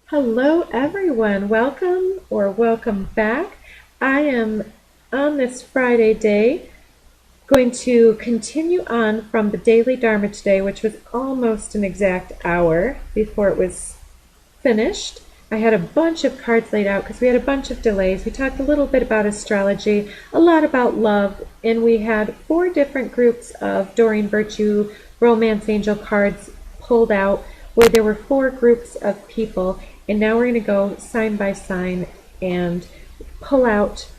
Hello, everyone. Welcome or welcome back. I am on this Friday day going to continue on from the daily Dharma today, which was almost an exact hour before it was finished. I had a bunch of cards laid out because we had a bunch of delays. We talked a little bit about astrology, a lot about love, and we had 4 different groups of Doreen Virtue Romance Angel cards pulled out where there were 4 groups of people. And now we're going to go sign by sign and pull out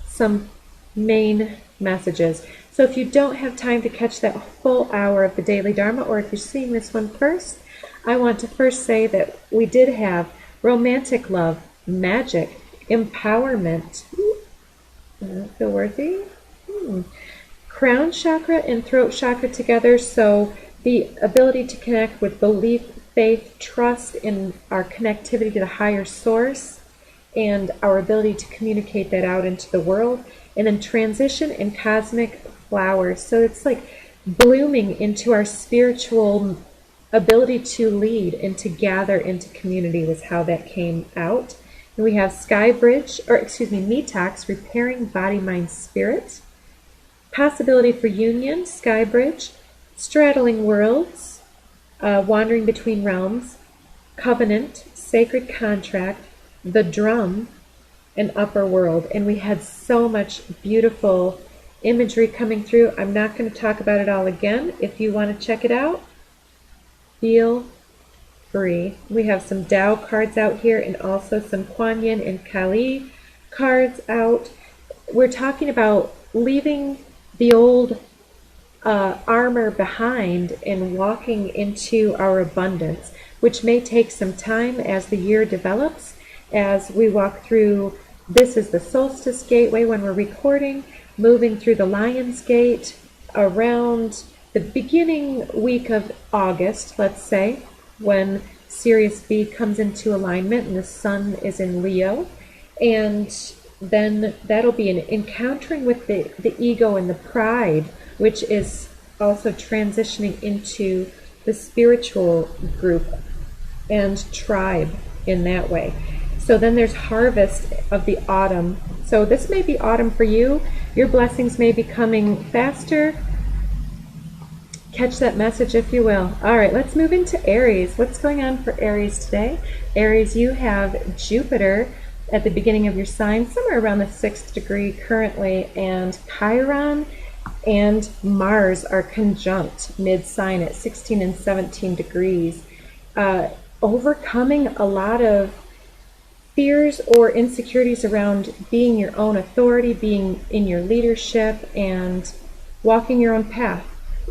some main messages. So if you don't have time to catch that full hour of the Daily Dharma, or if you're seeing this one first, I want to first say that we did have romantic love, magic, empowerment, feel worthy, crown chakra and throat chakra together, so the ability to connect with belief, faith, trust in our connectivity to the higher source, and our ability to communicate that out into the world. And then transition and cosmic flowers. So it's like blooming into our spiritual ability to lead and to gather into community was how that came out. And we have Metox, repairing body, mind, spirit. Possibility for union, Sky Bridge. Straddling worlds, wandering between realms. Covenant, sacred contract. The drum, and upper world. And we had so much beautiful imagery coming through. I'm not going to talk about it all again. If you want to check it out, feel free. We have some Tao cards out here and also some Kuan Yin and Kali cards out. We're talking about leaving the old armor behind and walking into our abundance, which may take some time as the year develops, as we walk through. This is the Solstice Gateway when we're recording, moving through the Lion's Gate around the beginning week of August, let's say, when Sirius B comes into alignment and the Sun is in Leo. And then that'll be an encountering with the ego and the pride, which is also transitioning into the spiritual group and tribe in that way. So then there's harvest of the autumn. So this may be autumn for you. Your blessings may be coming faster. Catch that message if you will. All right, let's move into Aries. What's going on for Aries today? Aries, you have Jupiter at the beginning of your sign, somewhere around the 6th degree currently, and Chiron and Mars are conjunct mid-sign at 16 and 17 degrees. Overcoming a lot of fears or insecurities around being your own authority, being in your leadership, and walking your own path.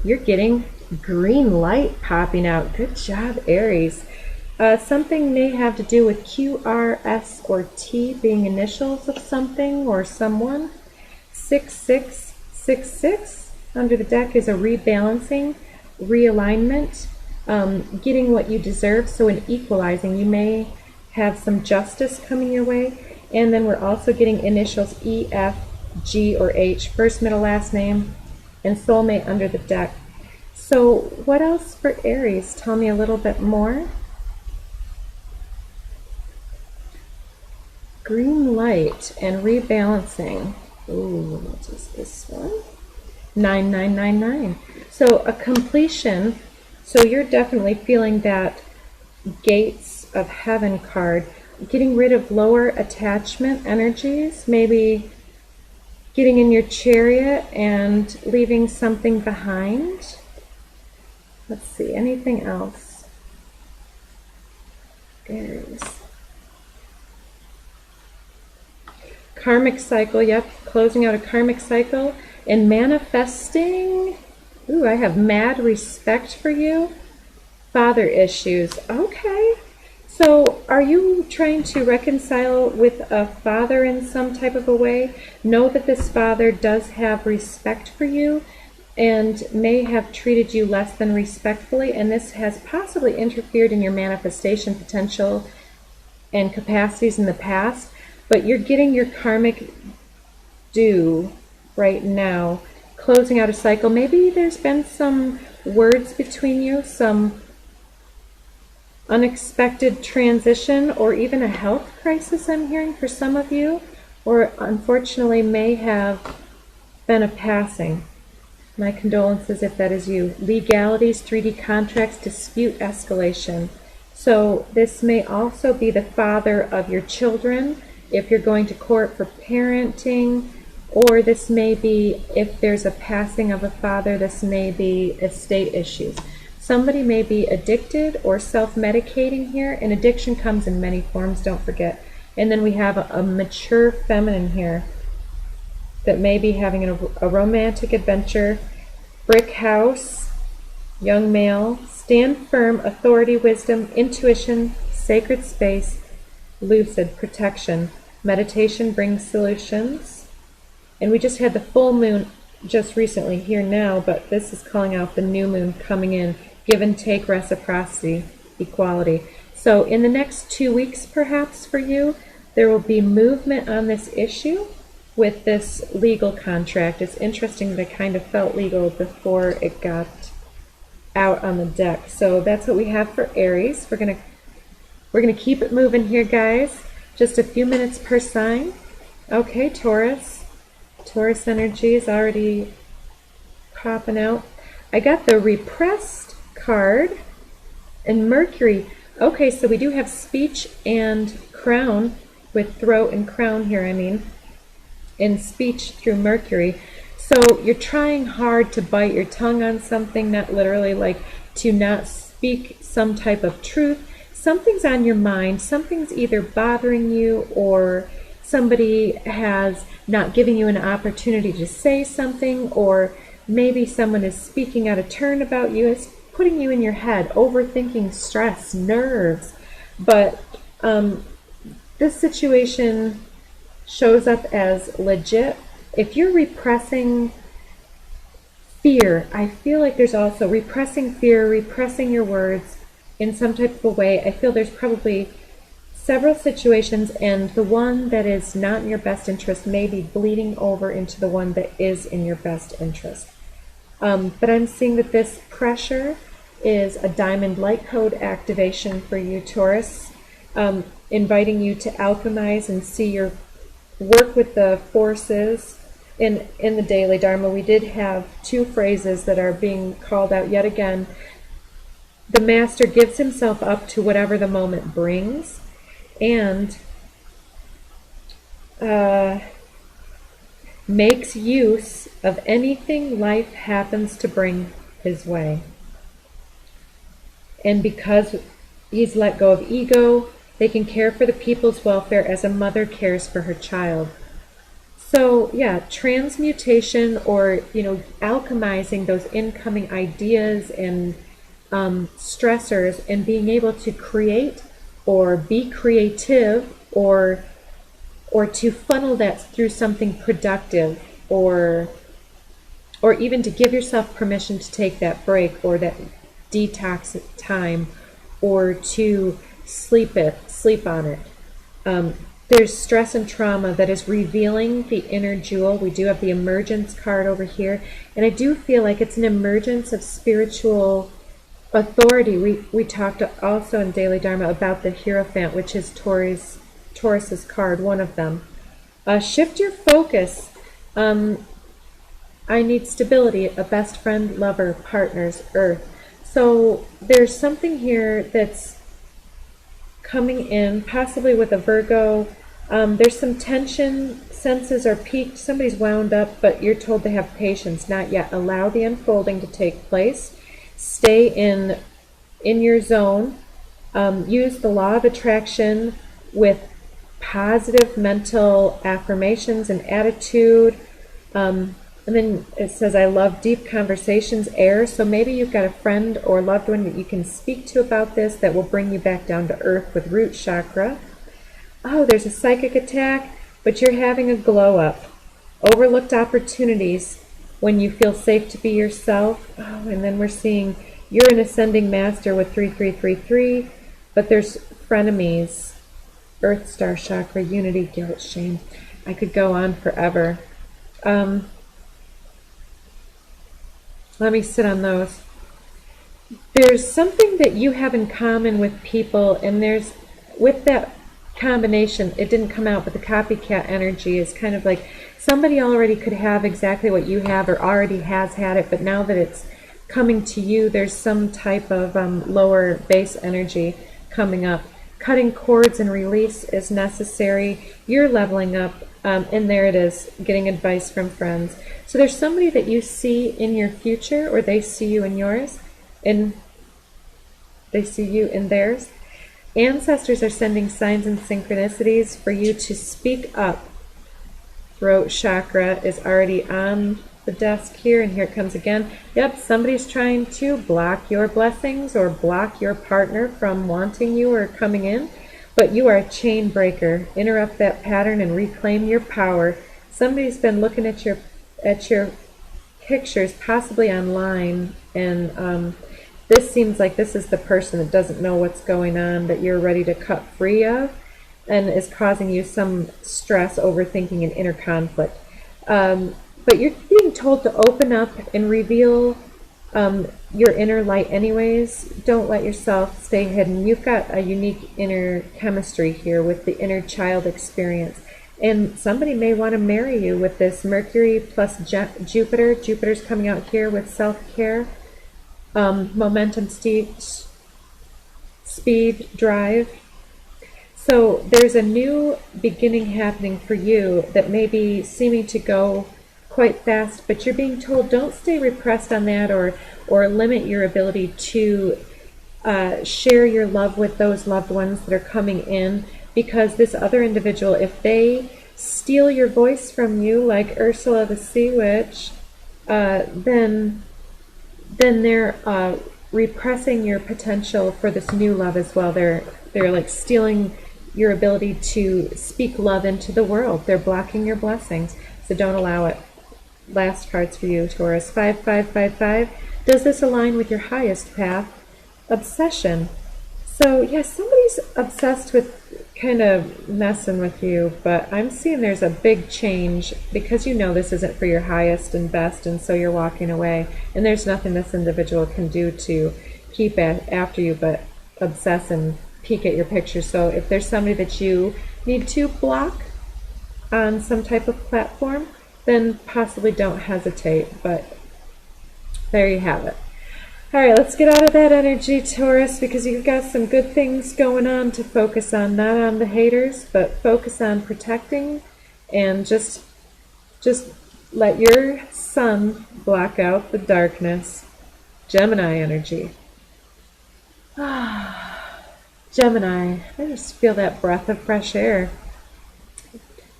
You're getting green light popping out. Good job, Aries. Something may have to do with Q, R, S, or T being initials of something or someone. 6666 under the deck is a rebalancing, realignment, getting what you deserve, so an equalizing. You may have some justice coming your way. And then we're also getting initials E, F, G, or H, first, middle, last name, and soulmate under the deck. So what else for Aries? Tell me a little bit more. Green light and rebalancing. Ooh, what is this one? 9999. So a completion. So you're definitely feeling that gates of heaven card, getting rid of lower attachment energies, maybe getting in your chariot and leaving something behind. Let's see, anything else? Aries. Karmic cycle, yep, closing out a karmic cycle and manifesting. Ooh, I have mad respect for you. Father issues. Okay. So are you trying to reconcile with a father in some type of a way? Know that this father does have respect for you and may have treated you less than respectfully, and this has possibly interfered in your manifestation potential and capacities in the past, but you're getting your karmic due right now, closing out a cycle. Maybe there's been some words between you, some unexpected transition or even a health crisis, I'm hearing for some of you, or unfortunately may have been a passing. My condolences if that is you. Legalities, 3D contracts, dispute escalation. So this may also be the father of your children if you're going to court for parenting, or this may be, if there's a passing of a father, this may be estate issues. Somebody may be addicted or self-medicating here, and addiction comes in many forms, don't forget. And then we have a mature feminine here that may be having a romantic adventure. Brick house, young male, stand firm, authority, wisdom, intuition, sacred space, lucid, protection. Meditation brings solutions. And we just had the full moon just recently here now, but this is calling out the new moon coming in. Give and take, reciprocity, equality. So in the next 2 weeks, perhaps for you, there will be movement on this issue with this legal contract. It's interesting that I kind of felt legal before it got out on the deck. So that's what we have for Aries. We're gonna keep it moving here, guys. Just a few minutes per sign. Okay, Taurus. Taurus energy is already popping out. I got the repressed card and Mercury. Okay, so we do have speech and crown, with throat and crown here, I mean, in speech through Mercury. So you're trying hard to bite your tongue on something, not literally, like to not speak some type of truth. Something's on your mind, something's either bothering you, or somebody has not given you an opportunity to say something, or maybe someone is speaking out of turn about you. It's putting you in your head, overthinking, stress, nerves. But this situation shows up as legit. If you're repressing fear, I feel like there's also repressing fear, repressing your words in some type of a way. I feel there's probably several situations, and the one that is not in your best interest may be bleeding over into the one that is in your best interest. But I'm seeing that this pressure is a diamond light code activation for you, Taurus, inviting you to alchemize and see your work with the forces. In the daily Dharma, we did have 2 phrases that are being called out yet again. The master gives himself up to whatever the moment brings, and makes use of anything life happens to bring his way. And because he's let go of ego, they can care for the people's welfare as a mother cares for her child. So yeah, transmutation, or alchemizing those incoming ideas and stressors, and being able to create or be creative, or to funnel that through something productive, or even to give yourself permission to take that break or that detox time, or to sleep on it. There's stress and trauma that is revealing the inner jewel. We do have the emergence card over here, and I do feel like it's an emergence of spiritual authority. We talked also in Daily Dharma about the Hierophant, which is Taurus's card, one of them. Shift your focus. I need stability, a best friend, lover, partners, earth. So there's something here that's coming in, possibly with a Virgo. There's some tension, senses are peaked, somebody's wound up, but you're told to have patience, not yet. Allow the unfolding to take place. Stay in your zone. Use the law of attraction with positive mental affirmations and attitude. And then it says, I love deep conversations, air. So maybe you've got a friend or loved one that you can speak to about this that will bring you back down to earth with root chakra. Oh, there's a psychic attack, but you're having a glow up. Overlooked opportunities when you feel safe to be yourself. Oh, and then we're seeing you're an ascending master with 3333, but there's frenemies. Earth star chakra, unity, guilt, shame. I could go on forever. Let me sit on those. there's something that you have in common with people, and there's, with that combination, it didn't come out, but the copycat energy is kind of like somebody already could have exactly what you have or already has had it, but now that it's coming to you, there's some type of lower base energy coming up. Cutting cords and release is necessary. You're leveling up, and there it is, getting advice from friends. So there's somebody that you see in your future, or they see you in yours, and they see you in theirs. Ancestors are sending signs and synchronicities for you to speak up. Throat chakra is already on the desk here, and here it comes again. Yep, somebody's trying to block your blessings or block your partner from wanting you or coming in, but you are a chain breaker. Interrupt that pattern and reclaim your power. Somebody's been looking at your pictures, possibly online, and this seems like this is the person that doesn't know what's going on, that you're ready to cut free of, and is causing you some stress, overthinking, and inner conflict. But you're being told to open up and reveal your inner light anyways. Don't let yourself stay hidden. You've got a unique inner chemistry here with the inner child experience. And somebody may want to marry you with this Mercury plus Jupiter. Jupiter's coming out here with self-care, momentum, speed, drive. So there's a new beginning happening for you that may be seeming to go quite fast, but you're being told don't stay repressed on that, or limit your ability to share your love with those loved ones that are coming in, because this other individual, if they steal your voice from you like Ursula the Sea Witch, then they're repressing your potential for this new love as well. They're like stealing your ability to speak love into the world. They're blocking your blessings, so don't allow it. Last cards for you, Taurus. 5555. Does this align with your highest path? Obsession. So, yes, somebody's obsessed with kind of messing with you, but I'm seeing there's a big change because you know this isn't for your highest and best, and so you're walking away. And there's nothing this individual can do to keep after you but obsess and peek at your picture. So if there's somebody that you need to block on some type of platform, then possibly don't hesitate, but there you have it. All right, let's get out of that energy, Taurus, because you've got some good things going on to focus on, not on the haters, but focus on protecting, and just let your sun block out the darkness. Gemini energy. Gemini, I just feel that breath of fresh air.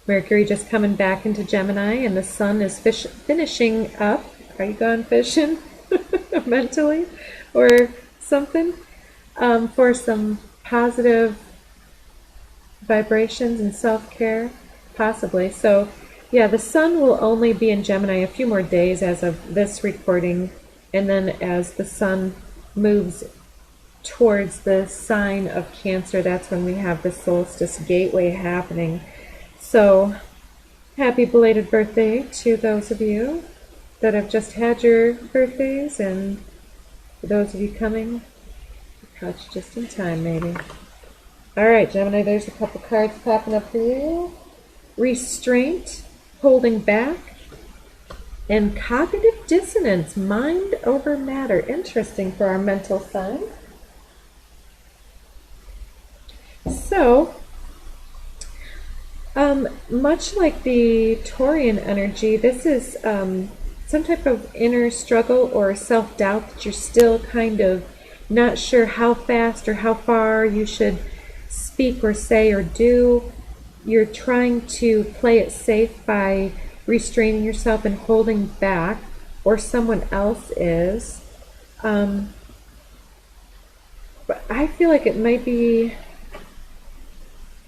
Mercury just coming back into Gemini, and the sun is finishing up. Are you gone fishing mentally or something? For some positive vibrations and self-care, possibly. So, yeah, the sun will only be in Gemini a few more days as of this recording, and then as the sun moves towards the sign of Cancer, that's when we have the solstice gateway happening. So, happy belated birthday to those of you that have just had your birthdays, and for those of you coming, I'll catch you just in time, maybe. Alright, Gemini, there's a couple cards popping up for you. Restraint, holding back, and cognitive dissonance, mind over matter. Interesting for our mental sign. So, much like the Taurian energy, this is some type of inner struggle or self-doubt that you're still kind of not sure how fast or how far you should speak or say or do. You're trying to play it safe by restraining yourself and holding back, or someone else is. But I feel like it might be...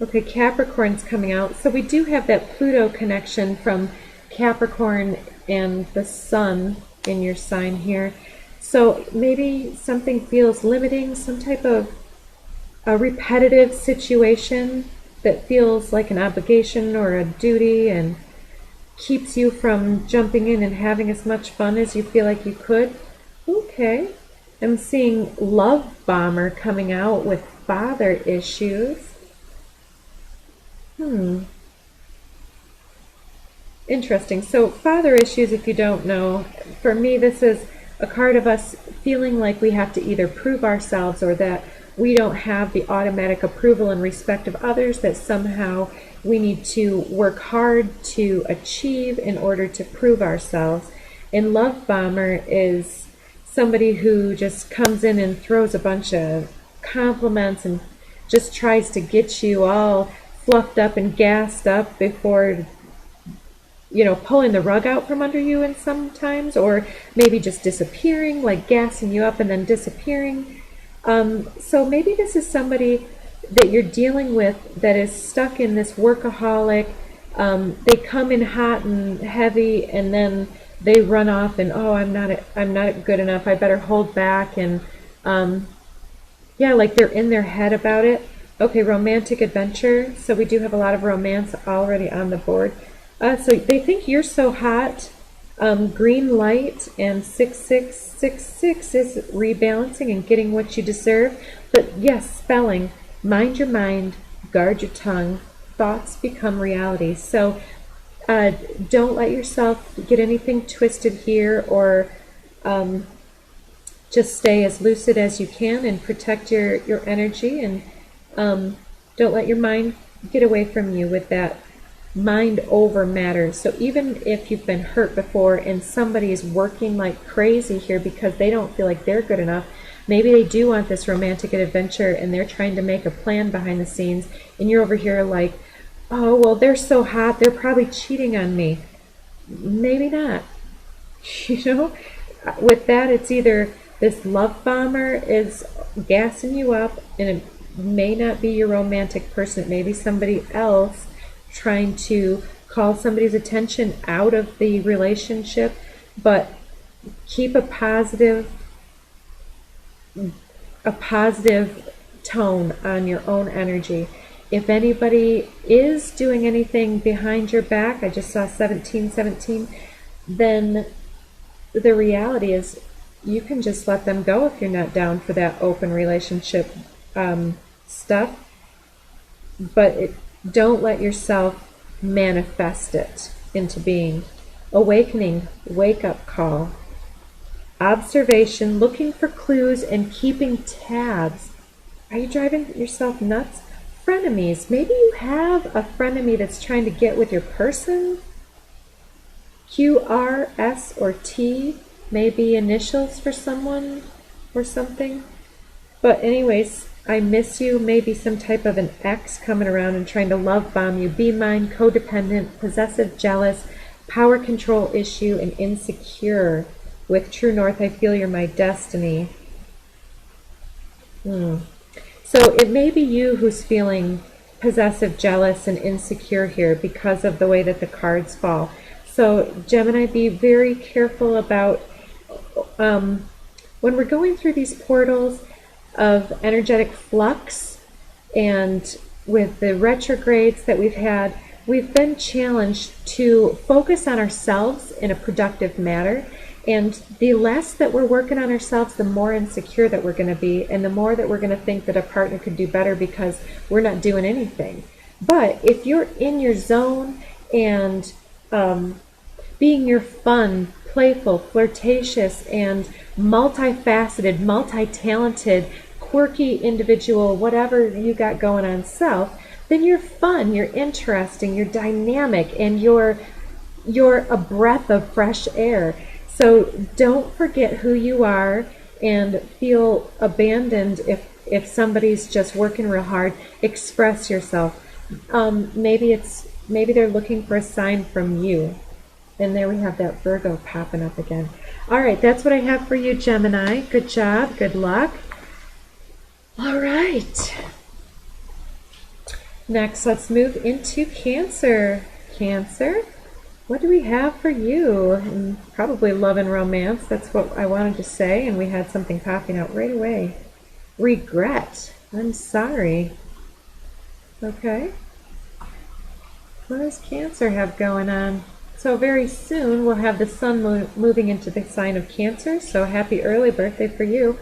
Okay, Capricorn's coming out. So we do have that Pluto connection from Capricorn and the sun in your sign here. So maybe something feels limiting, some type of a repetitive situation that feels like an obligation or a duty and keeps you from jumping in and having as much fun as you feel like you could. Okay. I'm seeing love bomber coming out with father issues. Interesting. So father issues, if you don't know, for me this is a card of us feeling like we have to either prove ourselves or that we don't have the automatic approval and respect of others, that somehow we need to work hard to achieve in order to prove ourselves. And love bomber is somebody who just comes in and throws a bunch of compliments and just tries to get you all fluffed up and gassed up before, pulling the rug out from under you, and sometimes, or maybe just disappearing, like gassing you up and then disappearing. So maybe this is somebody that you're dealing with that is stuck in this workaholic. They come in hot and heavy, and then they run off and, oh, I'm not good enough, I better hold back, and like they're in their head about it. Okay, romantic adventure. So we do have a lot of romance already on the board. So they think you're so hot. Green light and 6666 is rebalancing and getting what you deserve. But yes, spelling, mind your mind, guard your tongue, thoughts become reality. So don't let yourself get anything twisted here, or just stay as lucid as you can and protect your energy, and don't let your mind get away from you with that mind over matter. So even if you've been hurt before and somebody is working like crazy here because they don't feel like they're good enough, maybe they do want this romantic adventure and they're trying to make a plan behind the scenes, and you're over here like, oh, well, they're so hot, they're probably cheating on me. Maybe not. With that, it's either this love bomber is gassing you up, and it may not be your romantic person, it may be somebody else trying to call somebody's attention out of the relationship. But keep a positive tone on your own energy. If anybody is doing anything behind your back, I just saw 1717, then the reality is you can just let them go if you're not down for that open relationship stuff. But don't let yourself manifest it into being. Awakening, wake-up call. Observation, looking for clues and keeping tabs. Are you driving yourself nuts? Frenemies. Maybe you have a frenemy that's trying to get with your person. Q, R, S, or T may be initials for someone or something. But anyways, I miss you, maybe some type of an ex coming around and trying to love bomb you. Be mine, codependent, possessive, jealous, power control issue, and insecure. With True North, I feel you're my destiny. So it may be you who's feeling possessive, jealous, and insecure here because of the way that the cards fall. So Gemini, be very careful about when we're going through these portals of energetic flux, and with the retrogrades that we've had, we've been challenged to focus on ourselves in a productive manner. And the less that we're working on ourselves, the more insecure that we're going to be, and the more that we're going to think that a partner could do better because we're not doing anything. But if you're in your zone and being your fun, playful, flirtatious, and multifaceted, multi-talented, quirky individual, whatever you got going on self, then you're fun, you're interesting, you're dynamic, and you're a breath of fresh air. So don't forget who you are and feel abandoned if somebody's just working real hard. Express yourself. Maybe they're looking for a sign from you. And there we have that Virgo popping up again. All right, that's what I have for you, Gemini. Good job. Good luck. All right. Next, let's move into Cancer. Cancer, what do we have for you? And probably love and romance. That's what I wanted to say, and we had something popping out right away. Regret. I'm sorry. Okay. What does Cancer have going on? So very soon we'll have the sun moving into the sign of Cancer, so happy early birthday for you.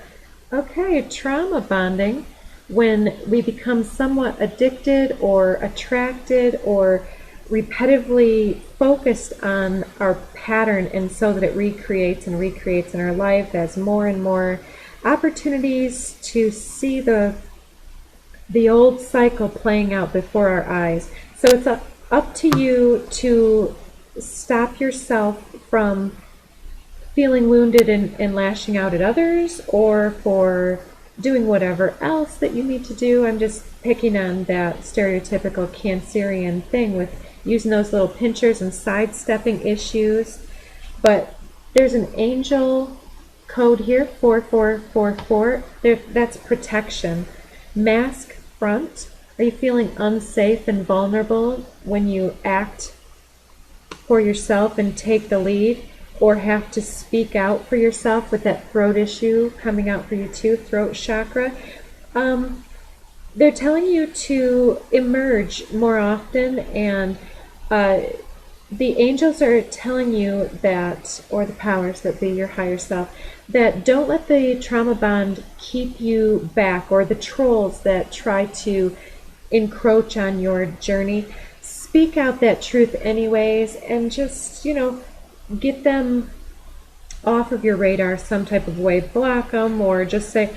Okay, trauma bonding, when we become somewhat addicted or attracted or repetitively focused on our pattern, and so that it recreates and recreates in our life as more and more opportunities to see the old cycle playing out before our eyes. So it's up to you to stop yourself from feeling wounded and lashing out at others, or for doing whatever else that you need to do. I'm just picking on that stereotypical Cancerian thing with using those little pinchers and sidestepping issues. But there's an angel code here, 4444. That's protection. Mask front. Are you feeling unsafe and vulnerable when you act for yourself and take the lead, or have to speak out for yourself with that throat issue coming out for you too, throat chakra? They're telling you to emerge more often, and the angels are telling you that, or the powers that be, your higher self, that don't let the trauma bond keep you back, or the trolls that try to encroach on your journey. Speak out that truth anyways, and just, get them off of your radar some type of way. Block them, or just say,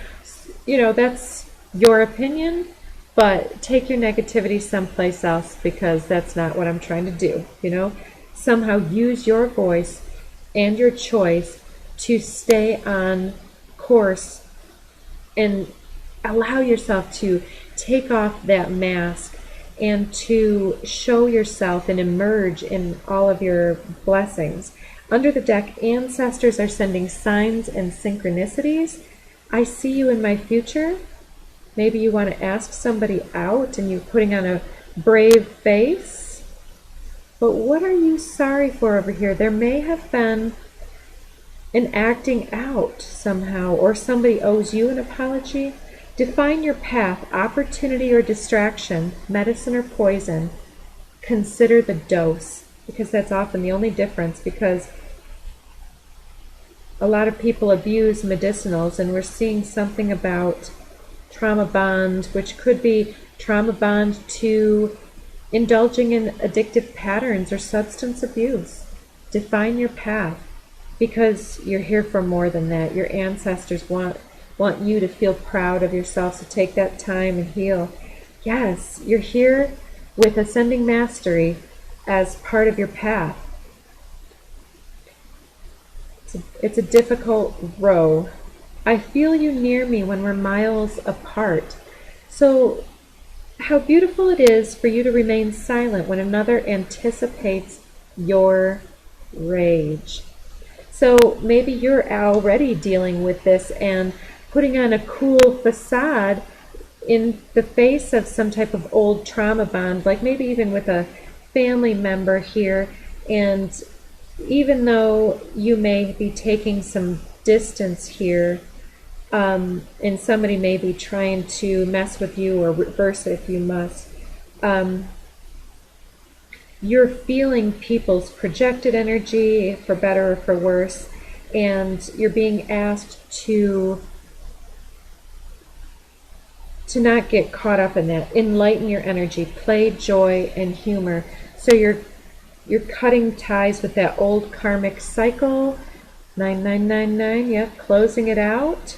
that's your opinion, but take your negativity someplace else, because that's not what I'm trying to do. Somehow use your voice and your choice to stay on course, and allow yourself to take off that mask and to show yourself and emerge in all of your blessings. Under the deck, ancestors are sending signs and synchronicities. I see you in my future. Maybe you want to ask somebody out and you're putting on a brave face. But what are you sorry for over here? There may have been an acting out somehow, or somebody owes you an apology. Define your path, opportunity or distraction, medicine or poison. Consider the dose, because that's often the only difference, because a lot of people abuse medicinals, and we're seeing something about trauma bond, which could be trauma bond to indulging in addictive patterns or substance abuse. Define your path, because you're here for more than that. Your ancestors want you to feel proud of yourself, so take that time and heal. Yes, you're here with ascending mastery as part of your path. It's a difficult row. I feel you near me when we're miles apart. So how beautiful it is for you to remain silent when another anticipates your rage. So maybe you're already dealing with this and putting on a cool facade in the face of some type of old trauma bond, like maybe even with a family member here. And even though you may be taking some distance here, and somebody may be trying to mess with you or reverse it if you must, you're feeling people's projected energy, for better or for worse, and you're being asked to not get caught up in that. Enlighten your energy, play, joy, and humor. So you're cutting ties with that old karmic cycle. 9999, yep, closing it out.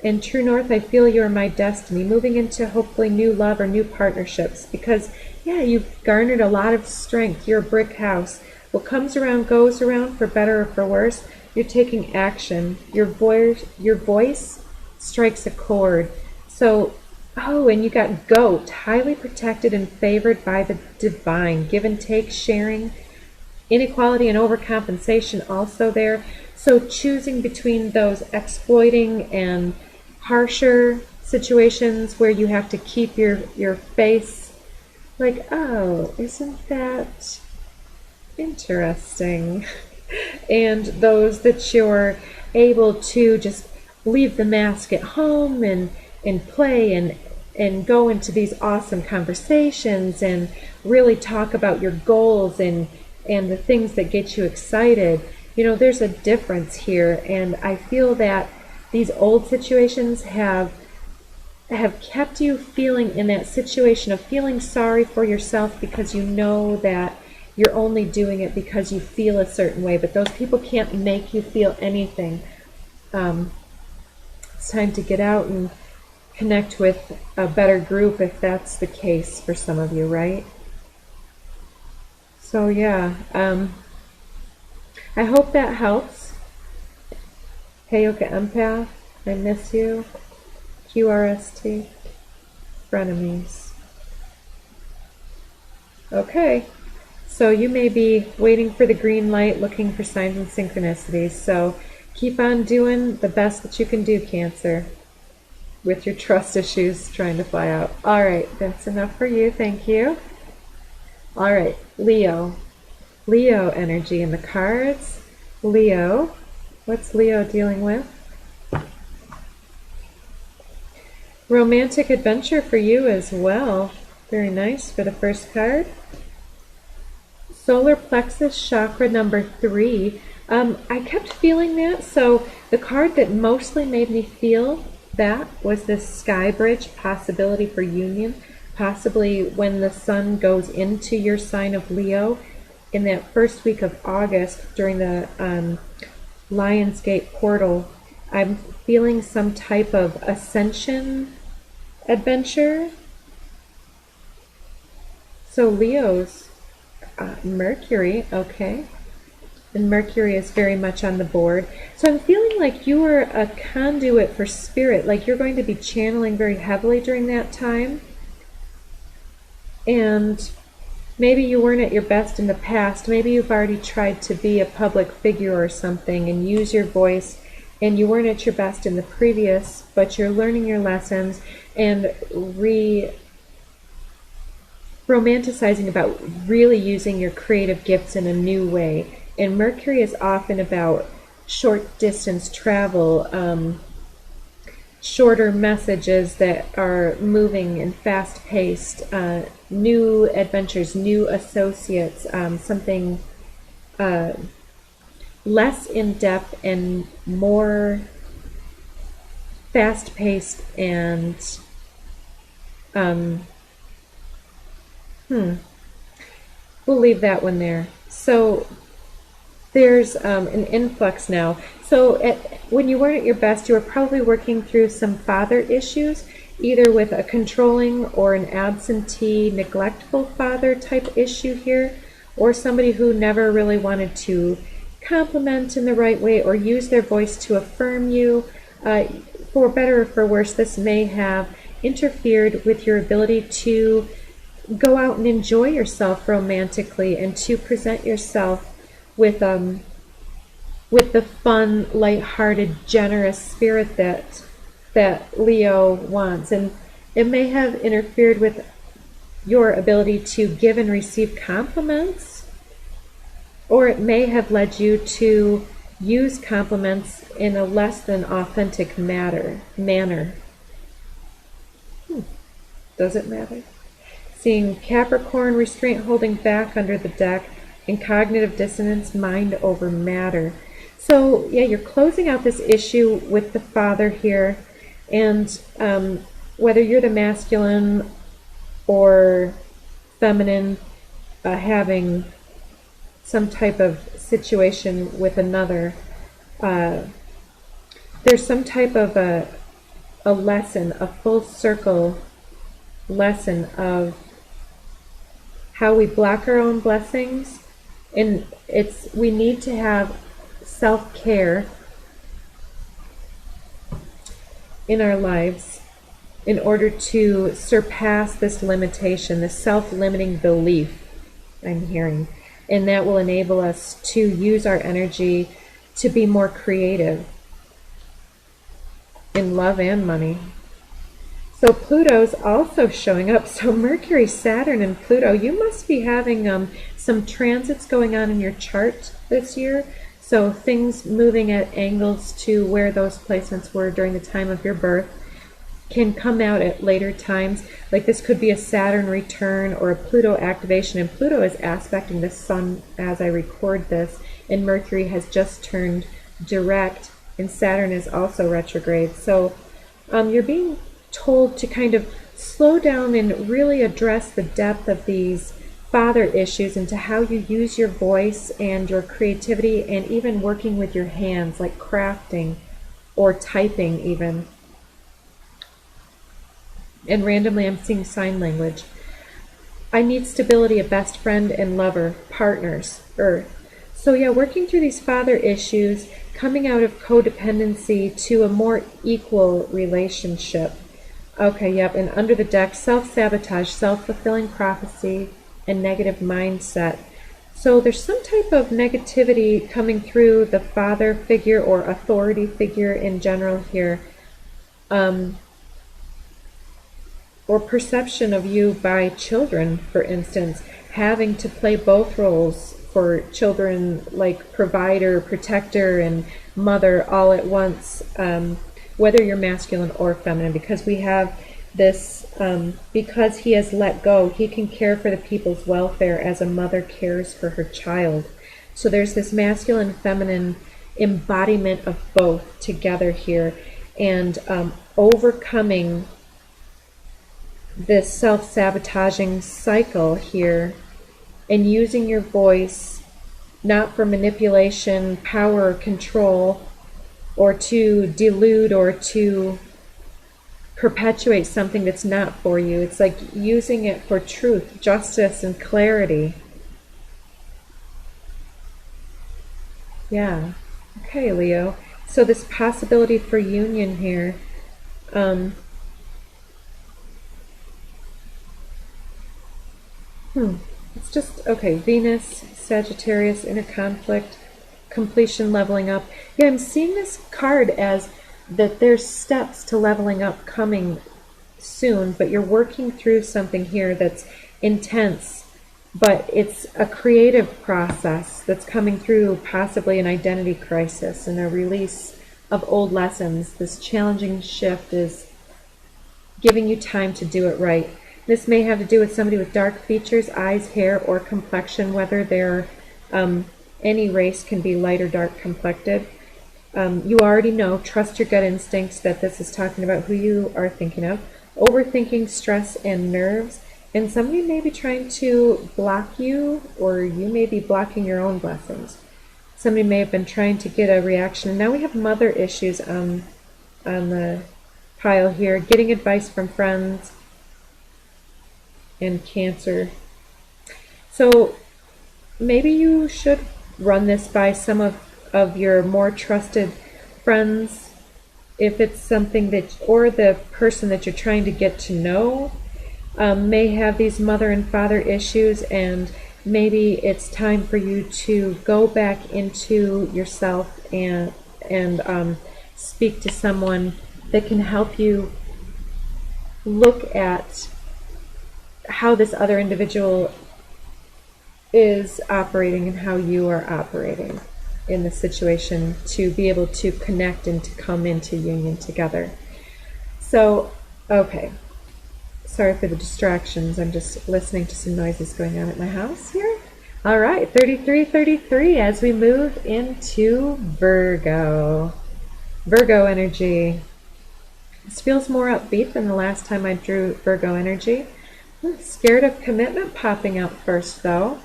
In True North, I feel you're my destiny, moving into hopefully new love or new partnerships, because you've garnered a lot of strength. You're a brick house. What comes around goes around, for better or for worse. You're taking action. Your voice strikes a chord. So, and you got goat, highly protected and favored by the divine. Give and take, sharing, inequality and overcompensation also there. So choosing between those exploiting and harsher situations where you have to keep your face like, oh, isn't that interesting? And those that you're able to just leave the mask at home and play and go into these awesome conversations and really talk about your goals and the things that get you excited. There's a difference here, and I feel that these old situations have kept you feeling in that situation of feeling sorry for yourself because you know that you're only doing it because you feel a certain way, but those people can't make you feel anything. It's time to get out and connect with a better group if that's the case for some of you, right? So yeah, I hope that helps. Heyoka Empath, I miss you. QRST, frenemies. Okay, so you may be waiting for the green light, looking for signs and synchronicities. So keep on doing the best that you can do, Cancer, with your trust issues trying to fly out. All right, that's enough for you. Thank you. All right, Leo. Leo energy in the cards. Leo. What's Leo dealing with? Romantic adventure for you as well. Very nice for the first card. Solar plexus chakra number 3. I kept feeling that, so the card that mostly made me feel that was this sky bridge, possibility for union, possibly when the sun goes into your sign of Leo in that first week of August during the Lionsgate portal. I'm feeling some type of ascension adventure. So Leo's Mercury, okay. And Mercury is very much on the board. So I'm feeling like you are a conduit for spirit, like you're going to be channeling very heavily during that time. And maybe you weren't at your best in the past. Maybe you've already tried to be a public figure or something and use your voice, and you weren't at your best in the previous, but you're learning your lessons and romanticizing about really using your creative gifts in a new way. And Mercury is often about short distance travel, shorter messages that are moving and fast paced, new adventures, new associates, something less in depth and more fast paced and we'll leave that one there. So there's an influx now. So when you weren't at your best, you were probably working through some father issues, either with a controlling or an absentee, neglectful father type issue here, or somebody who never really wanted to compliment in the right way or use their voice to affirm you. For better or for worse, this may have interfered with your ability to go out and enjoy yourself romantically and to present yourself with the fun, lighthearted, generous spirit that Leo wants. And it may have interfered with your ability to give and receive compliments, or it may have led you to use compliments in a less than authentic manner. Does it matter? Seeing Capricorn, restraint, holding back under the deck, and cognitive dissonance, mind over matter. So yeah, you're closing out this issue with the father here, and whether you're the masculine or feminine, having some type of situation with another, there's some type of a lesson, a full circle lesson of how we block our own blessings. And we need to have self-care in our lives in order to surpass this limitation, this self-limiting belief I'm hearing. And that will enable us to use our energy to be more creative in love and money. So Pluto's also showing up. So Mercury, Saturn, and Pluto, you must be having some transits going on in your chart this year. So things moving at angles to where those placements were during the time of your birth can come out at later times. Like this could be a Saturn return or a Pluto activation. And Pluto is aspecting the sun as I record this. And Mercury has just turned direct and Saturn is also retrograde. So you're being told to kind of slow down and really address the depth of these father issues into how you use your voice and your creativity, and even working with your hands, like crafting or typing even. And randomly I'm seeing sign language. I need stability, a best friend and lover, partners, Earth. So yeah, working through these father issues, coming out of codependency to a more equal relationship. Okay, yep, and under the deck, self-sabotage, self-fulfilling prophecy, and negative mindset. So there's some type of negativity coming through the father figure or authority figure in general here. Or perception of you by children, for instance, having to play both roles for children, like provider, protector, and mother all at once, whether you're masculine or feminine, because we have this, because he has let go, he can care for the people's welfare as a mother cares for her child. So there's this masculine, feminine embodiment of both together here, and overcoming this self-sabotaging cycle here, and using your voice not for manipulation, power, or control, or to delude or to perpetuate something that's not for you. It's like using it for truth, justice, and clarity. Yeah. Okay, Leo. So this possibility for union here, it's just, okay, Venus, Sagittarius, inner conflict, completion, leveling up. Yeah, I'm seeing this card as that there's steps to leveling up coming soon, but you're working through something here that's intense, but it's a creative process that's coming through, possibly an identity crisis and a release of old lessons. This challenging shift is giving you time to do it right. This may have to do with somebody with dark features, eyes, hair, or complexion, whether they're any race can be light or dark complected. You already know, trust your gut instincts, that this is talking about who you are thinking of. Overthinking, stress, and nerves. And somebody may be trying to block you, or you may be blocking your own blessings. Somebody may have been trying to get a reaction. And now we have mother issues on the pile here. Getting advice from friends, and Cancer. So maybe you should run this by some of your more trusted friends, if it's something that, or the person that you're trying to get to know may have these mother and father issues, and maybe it's time for you to go back into yourself and speak to someone that can help you look at how this other individual is operating and how you are operating in the situation, to be able to connect and to come into union together. So, okay. Sorry for the distractions. I'm just listening to some noises going on at my house here. All right, 3333 as we move into Virgo. Virgo energy. This feels more upbeat than the last time I drew Virgo energy. Scared of commitment popping out first, though.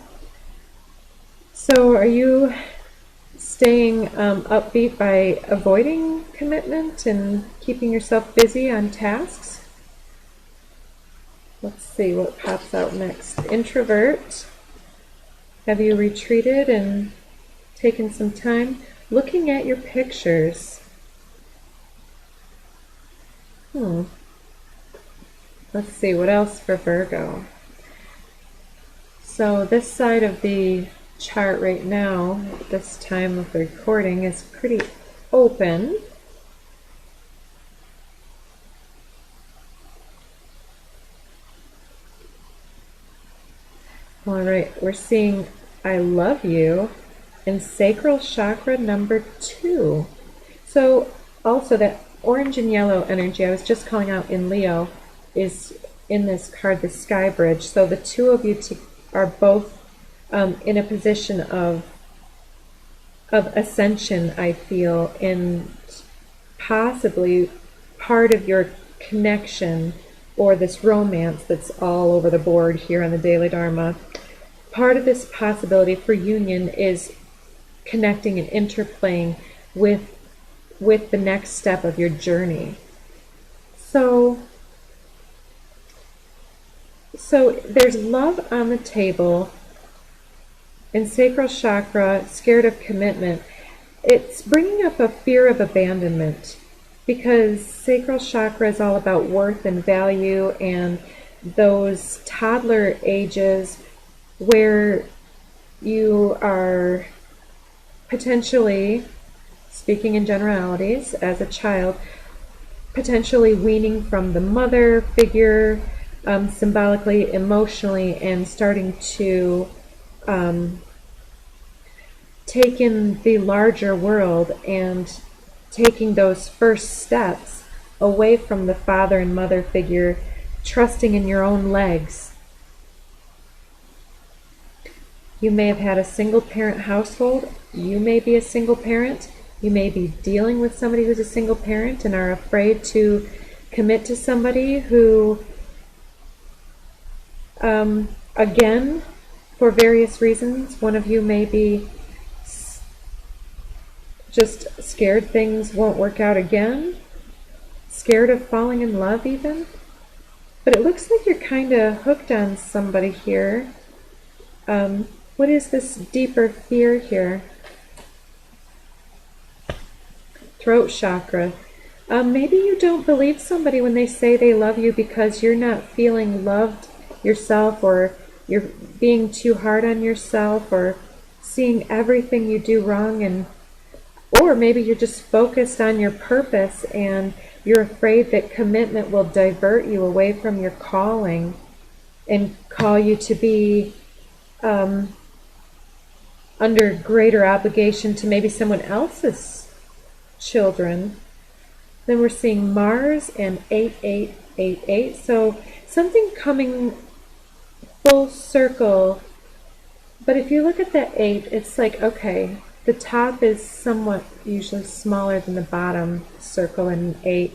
So are you staying upbeat by avoiding commitment and keeping yourself busy on tasks? Let's see what pops out next. Introvert. Have you retreated and taken some time looking at your pictures? Let's see, what else for Virgo? So this side of the chart right now, at this time of the recording, is pretty open. All right, we're seeing I love you in sacral chakra number 2. So also that orange and yellow energy I was just calling out in Leo is in this card, the Sky Bridge. So the two of you are both in a position of of ascension, I feel, in possibly part of your connection or this romance that's all over the board here on the Daily Dharma. Part of this possibility for union is connecting and interplaying with the next step of your journey. So there's love on the table in sacral chakra, scared of commitment. It's bringing up a fear of abandonment, because sacral chakra is all about worth and value, and those toddler ages where you are potentially, speaking in generalities, as a child, potentially weaning from the mother figure, symbolically, emotionally, and starting to take in the larger world and taking those first steps away from the father and mother figure, trusting in your own legs. You may have had a single parent household. You may be a single parent. You may be dealing with somebody who's a single parent and are afraid to commit to somebody who, again, for various reasons, one of you may be just scared things won't work out again, scared of falling in love even. But it looks like you're kind of hooked on somebody here. What is this deeper fear here? Throat chakra. Maybe you don't believe somebody when they say they love you because you're not feeling loved yourself, or you're being too hard on yourself, or seeing everything you do wrong, or maybe you're just focused on your purpose and you're afraid that commitment will divert you away from your calling and call you to be under greater obligation to maybe someone else's children. Then we're seeing Mars and 8888. So something coming full circle. But if you look at that 8, it's like, okay, the top is somewhat usually smaller than the bottom circle in 8.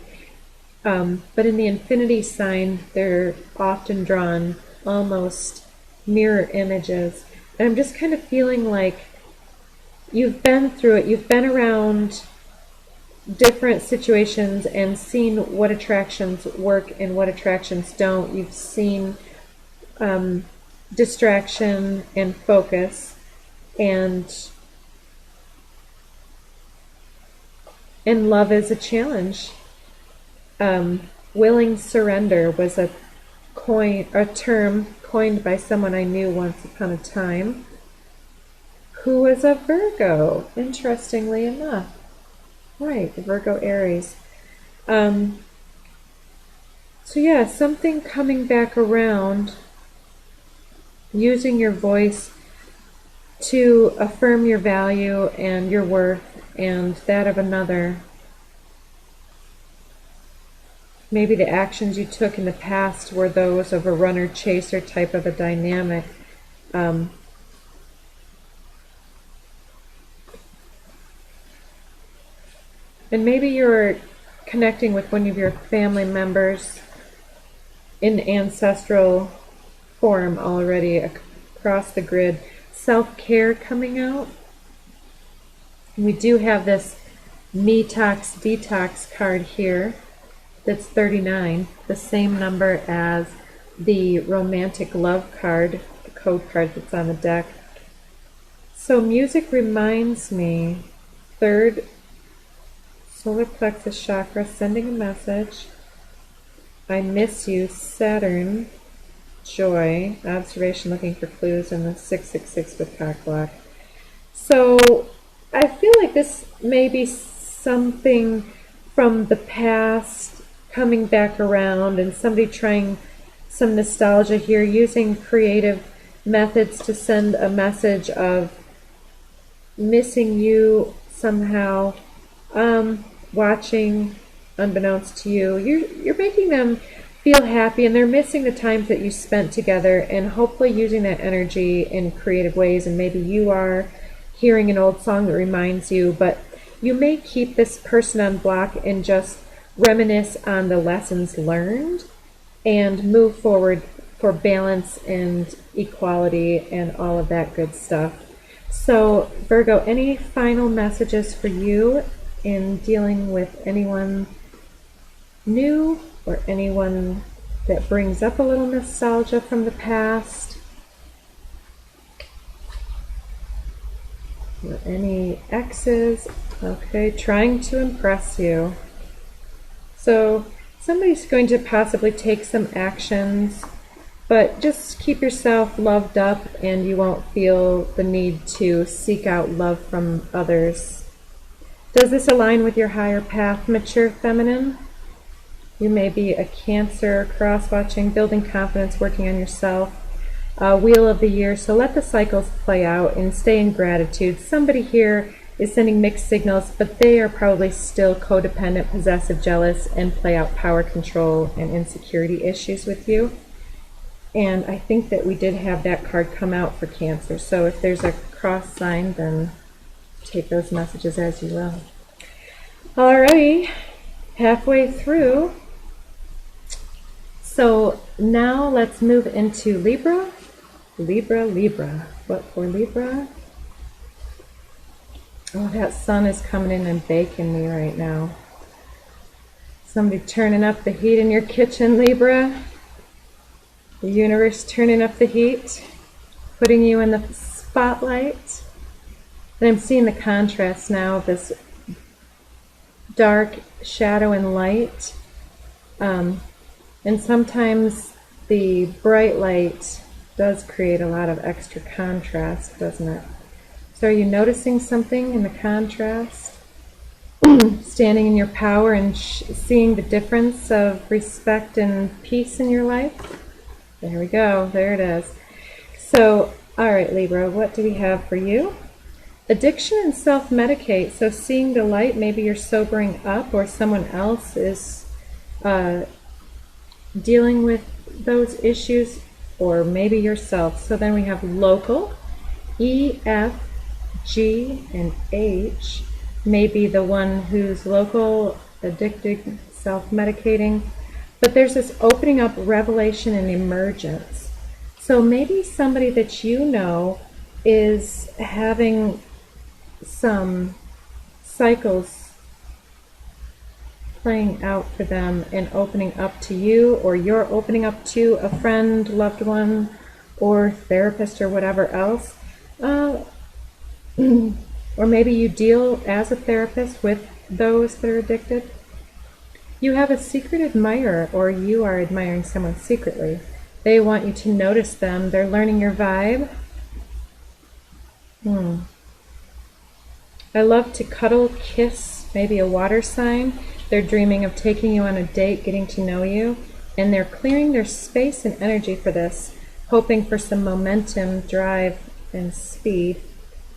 But in the infinity sign, they're often drawn almost mirror images. And I'm just kind of feeling like you've been through it. You've been around different situations and seen what attractions work and what attractions don't. You've seen distraction and focus, and love is a challenge. Willing surrender was a term coined by someone I knew once upon a time, who was a Virgo, interestingly enough. Right, Virgo Aries. So yeah, something coming back around, using your voice to affirm your value and your worth and that of another. Maybe the actions you took in the past were those of a runner-chaser type of a dynamic. And maybe you're connecting with one of your family members in ancestral form already across the grid. Self-care coming out. We do have this Me-Tox Detox card here that's 39, the same number as the romantic love card, the code card that's on the deck. So music reminds me, 3rd solar plexus chakra, sending a message. I miss you, Saturn. Joy, observation, looking for clues in the 666 with cock block. So I feel like this may be something from the past coming back around, and somebody trying some nostalgia here, using creative methods to send a message of missing you somehow, watching unbeknownst to you. You're making them feel happy, and they're missing the times that you spent together, and hopefully using that energy in creative ways. And maybe you are hearing an old song that reminds you, but you may keep this person on block and just reminisce on the lessons learned and move forward for balance and equality and all of that good stuff. So, Virgo, any final messages for you in dealing with anyone new or anyone that brings up a little nostalgia from the past? Or any exes? Okay, trying to impress you. So somebody's going to possibly take some actions, but just keep yourself loved up and you won't feel the need to seek out love from others. Does this align with your higher path, mature feminine? You may be a Cancer, cross-watching, building confidence, working on yourself. Wheel of the year, so let the cycles play out and stay in gratitude. Somebody here is sending mixed signals, but they are probably still codependent, possessive, jealous, and play out power control and insecurity issues with you. And I think that we did have that card come out for Cancer. So if there's a cross sign, then take those messages as you will. Alrighty, halfway through. So now let's move into Libra. Libra. What for Libra? Oh, that sun is coming in and baking me right now. Somebody turning up the heat in your kitchen, Libra. The universe turning up the heat, putting you in the spotlight. And I'm seeing the contrast now of this dark shadow and light. And sometimes the bright light does create a lot of extra contrast, doesn't it? So are you noticing something in the contrast? Standing in your power and seeing the difference of respect and peace in your life? There we go. There it is. So, all right, Libra, what do we have for you? Addiction and self-medicate. So seeing the light, maybe you're sobering up or someone else is dealing with those issues, or maybe yourself. So then we have local, E, F, G, and H. Maybe the one who's local, addicted, self-medicating. But there's this opening up, revelation, and emergence. So maybe somebody that you know is having some cycles playing out for them and opening up to you, or you're opening up to a friend, loved one, or therapist, or whatever else. Or maybe you deal as a therapist with those that are addicted. You have a secret admirer, or you are admiring someone secretly. They want you to notice them. They're learning your vibe. I love to cuddle, kiss, maybe a water sign. They're dreaming of taking you on a date, getting to know you, and they're clearing their space and energy for this, hoping for some momentum, drive, and speed.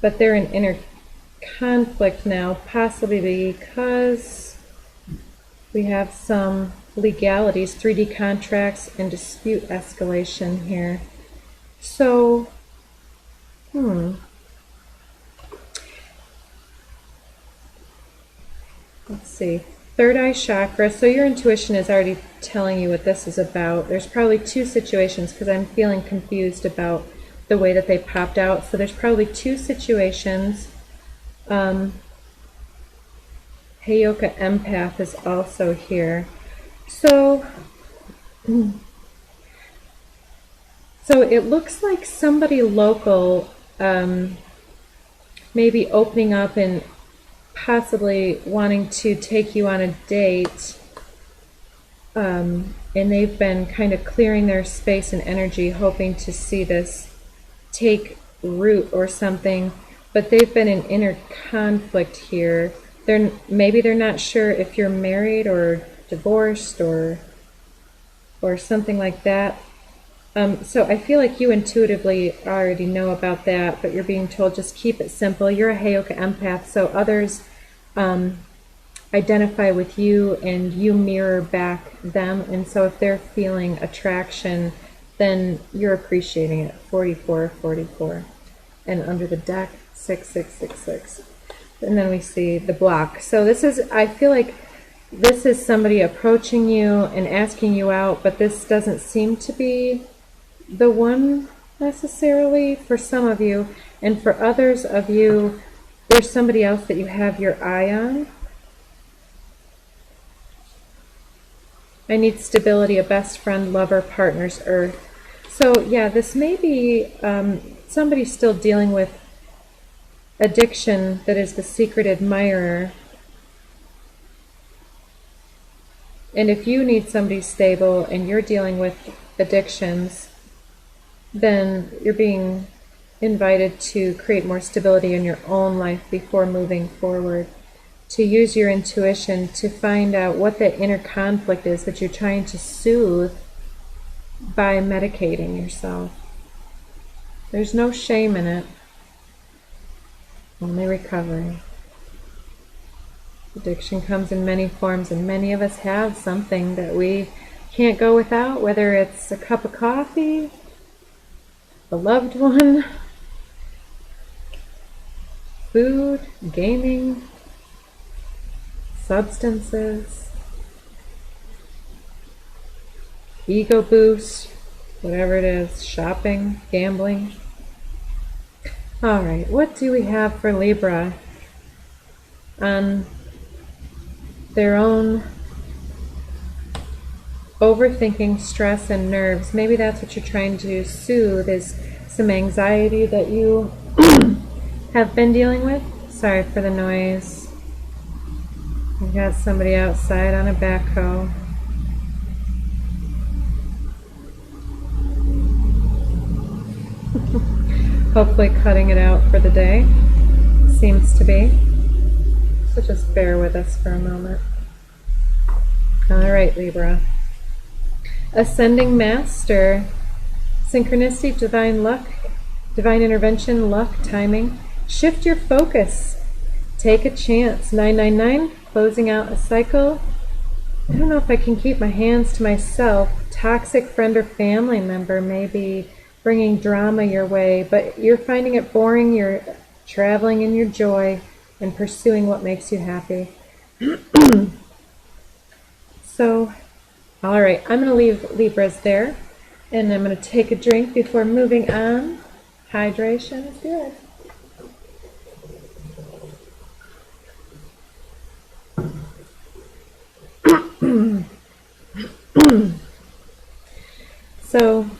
But they're in inner conflict now, possibly because we have some legalities, 3D contracts, and dispute escalation here. So, let's see. Third eye chakra. So your intuition is already telling you what this is about. There's probably two situations, because I'm feeling confused about the way that they popped out. So there's probably two situations. Heyoka empath is also here. So it looks like somebody local maybe opening up and possibly wanting to take you on a date, and they've been kind of clearing their space and energy, hoping to see this take root or something, but they've been in inner conflict here. Maybe they're not sure if you're married or divorced or something like that. So I feel like you intuitively already know about that, but you're being told just keep it simple. You're a Heyoka empath, so others identify with you and you mirror back them. And so if they're feeling attraction, then you're appreciating it. 44. and under the deck, 6666. And then we see the block. So this is, I feel like this is somebody approaching you and asking you out, but this doesn't seem to be the one necessarily for some of you. And for others of you, there's somebody else that you have your eye on. I need stability, a best friend, lover, partners, earth. So yeah, this may be somebody still dealing with addiction that is the secret admirer. And if you need somebody stable and you're dealing with addictions, then you're being invited to create more stability in your own life before moving forward. To use your intuition to find out what that inner conflict is that you're trying to soothe by medicating yourself. There's no shame in it. Only recovery. Addiction comes in many forms, and many of us have something that we can't go without, whether it's a cup of coffee, a loved one, food, gaming, substances, ego boost, whatever it is, shopping, gambling. All right, what do we have for Libra on their own overthinking, stress, and nerves? Maybe that's what you're trying to soothe, is some anxiety that you have been dealing with. Sorry for the noise. We got somebody outside on a backhoe. Hopefully cutting it out for the day. Seems to be. So just bear with us for a moment. All right, Libra. Ascending Master. Synchronicity, divine luck, divine intervention, luck, timing. Shift your focus. Take a chance. 999, closing out a cycle. I don't know if I can keep my hands to myself. Toxic friend or family member may be bringing drama your way, but you're finding it boring. You're traveling in your joy and pursuing what makes you happy. So, all right, I'm going to leave Libras there, and I'm going to take a drink before moving on. Hydration is good. So,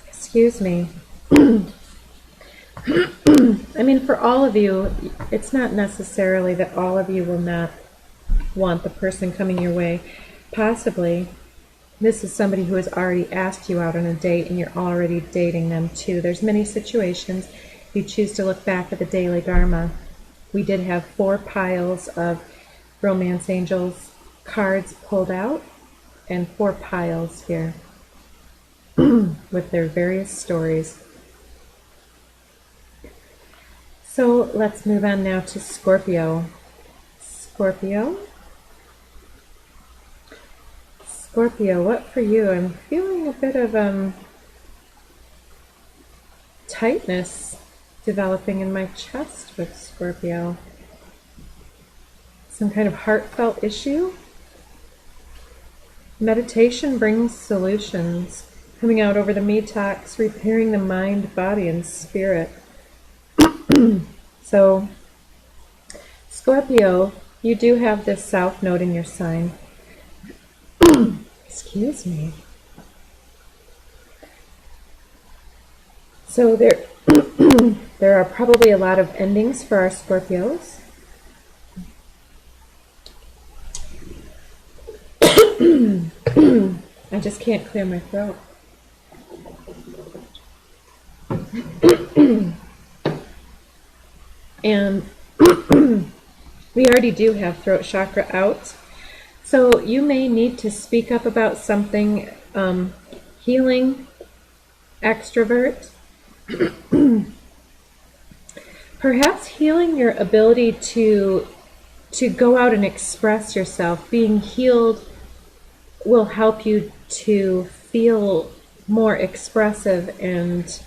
excuse me. I mean, for all of you, it's not necessarily that all of you will not want the person coming your way. Possibly, this is somebody who has already asked you out on a date and you're already dating them too. There's many situations. If you choose to look back at the daily Dharma, we did have 4 piles of romance angels cards pulled out and 4 piles here with their various stories. So let's move on now to Scorpio. Scorpio, what for you? I'm feeling a bit of tightness developing in my chest with Scorpio. Some kind of heartfelt issue. Meditation brings solutions. Coming out over the metox, repairing the mind, body, and spirit. So, Scorpio, you do have this south node in your sign. Excuse me. So there are probably a lot of endings for our Scorpios. I just can't clear my throat. And we already do have throat chakra out. So you may need to speak up about something, healing, extrovert. Perhaps healing your ability to go out and express yourself. Being healed will help you to feel more expressive and